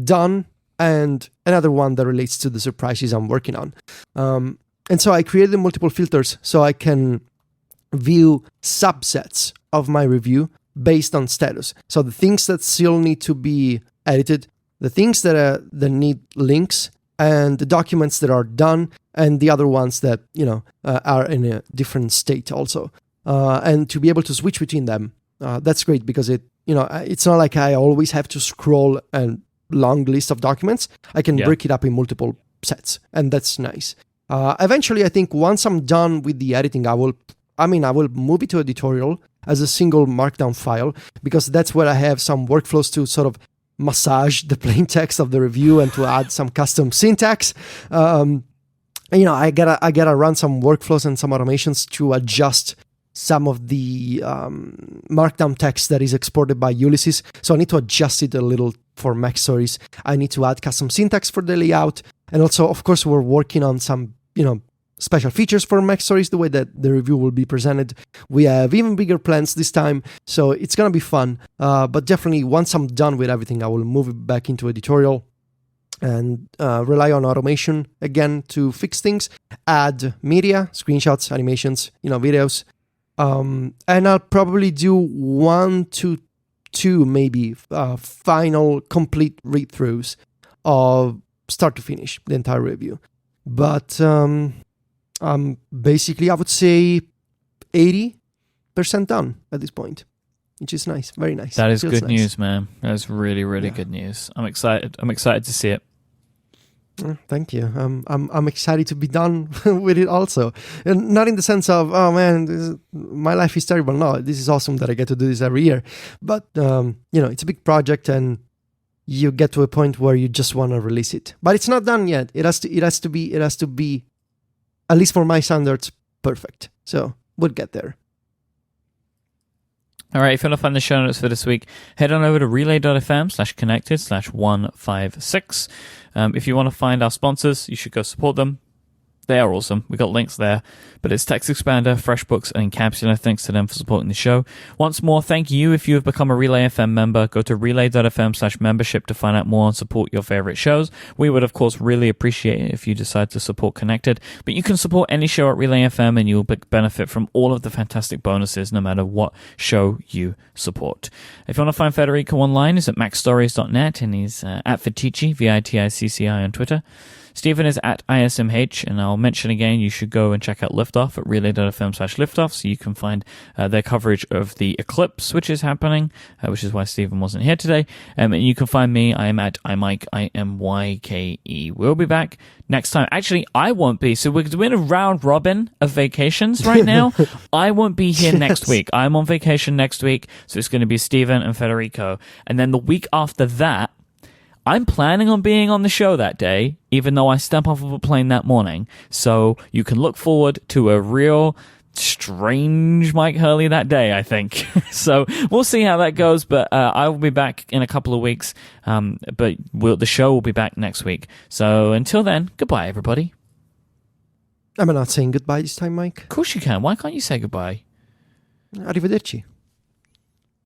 Speaker 2: done, and another one that relates to the surprises I'm working on. And so I created multiple filters so I can view subsets of my review based on status. So the things that still need to be edited, the things that need links, and the documents that are done, and the other ones that are in a different state also. And to be able to switch between them, that's great because it's not like I always have to scroll a long list of documents. I can break it up in multiple sets, and that's nice. Eventually, I think once I'm done with the editing, I will move it to editorial as a single markdown file, because that's where I have some workflows to sort of massage the plain text of the review and to add some custom syntax. I gotta run some workflows and some automations to adjust some of the markdown text that is exported by Ulysses. So I need to adjust it a little for Mac Stories. I need to add custom syntax for the layout. And also, of course, we're working on some, special features for Mac Stories, the way that the review will be presented. We have even bigger plans this time, so it's going to be fun. But definitely, once I'm done with everything, I will move it back into editorial and rely on automation again to fix things, add media, screenshots, animations, videos. And I'll probably do 1 to 2 maybe final complete read-throughs of start to finish the entire review. But basically I would say 80% done at this point, which is nice, very nice.
Speaker 1: That is good news, man. That's really, really good news. I'm excited to see it.
Speaker 2: Thank you. I'm excited to be done with it also, and not in the sense of my life is terrible. No, this is awesome that I get to do this every year. But it's a big project, and you get to a point where you just want to release it. But it's not done yet. It has to be, at least for my standards, perfect. So we'll get there.
Speaker 1: All right, if you want to find the show notes for this week, head on over to relay.fm/connected/156. If you want to find our sponsors, you should go support them. They are awesome. We got links there. But it's Text Expander, FreshBooks, and Encapsula. Thanks to them for supporting the show. Once more, thank you if you have become a Relay FM member. Go to relay.fm/membership to find out more and support your favorite shows. We would, of course, really appreciate it if you decide to support Connected. But you can support any show at Relay FM and you'll benefit from all of the fantastic bonuses no matter what show you support. If you want to find Federico online, he's at macstories.net and he's at Viticci, Viticci on Twitter. Stephen is at ISMH, and I'll mention again, you should go and check out Liftoff at relay.fm/liftoff so you can find their coverage of the eclipse, which is happening, which is why Stephen wasn't here today. And you can find me, I am at iMyke, IMYKE. We'll be back next time. Actually, I won't be. So we're doing a round robin of vacations right now. I won't be here next week. I'm on vacation next week, so it's going to be Stephen and Federico. And then the week after that, I'm planning on being on the show that day, even though I step off of a plane that morning. So you can look forward to a real strange Mike Hurley that day, I think. So we'll see how that goes, but I will be back in a couple of weeks. But the show will be back next week. So until then, goodbye, everybody.
Speaker 2: Am I not saying goodbye this time, Mike?
Speaker 1: Of course you can. Why can't you say goodbye?
Speaker 2: Arrivederci.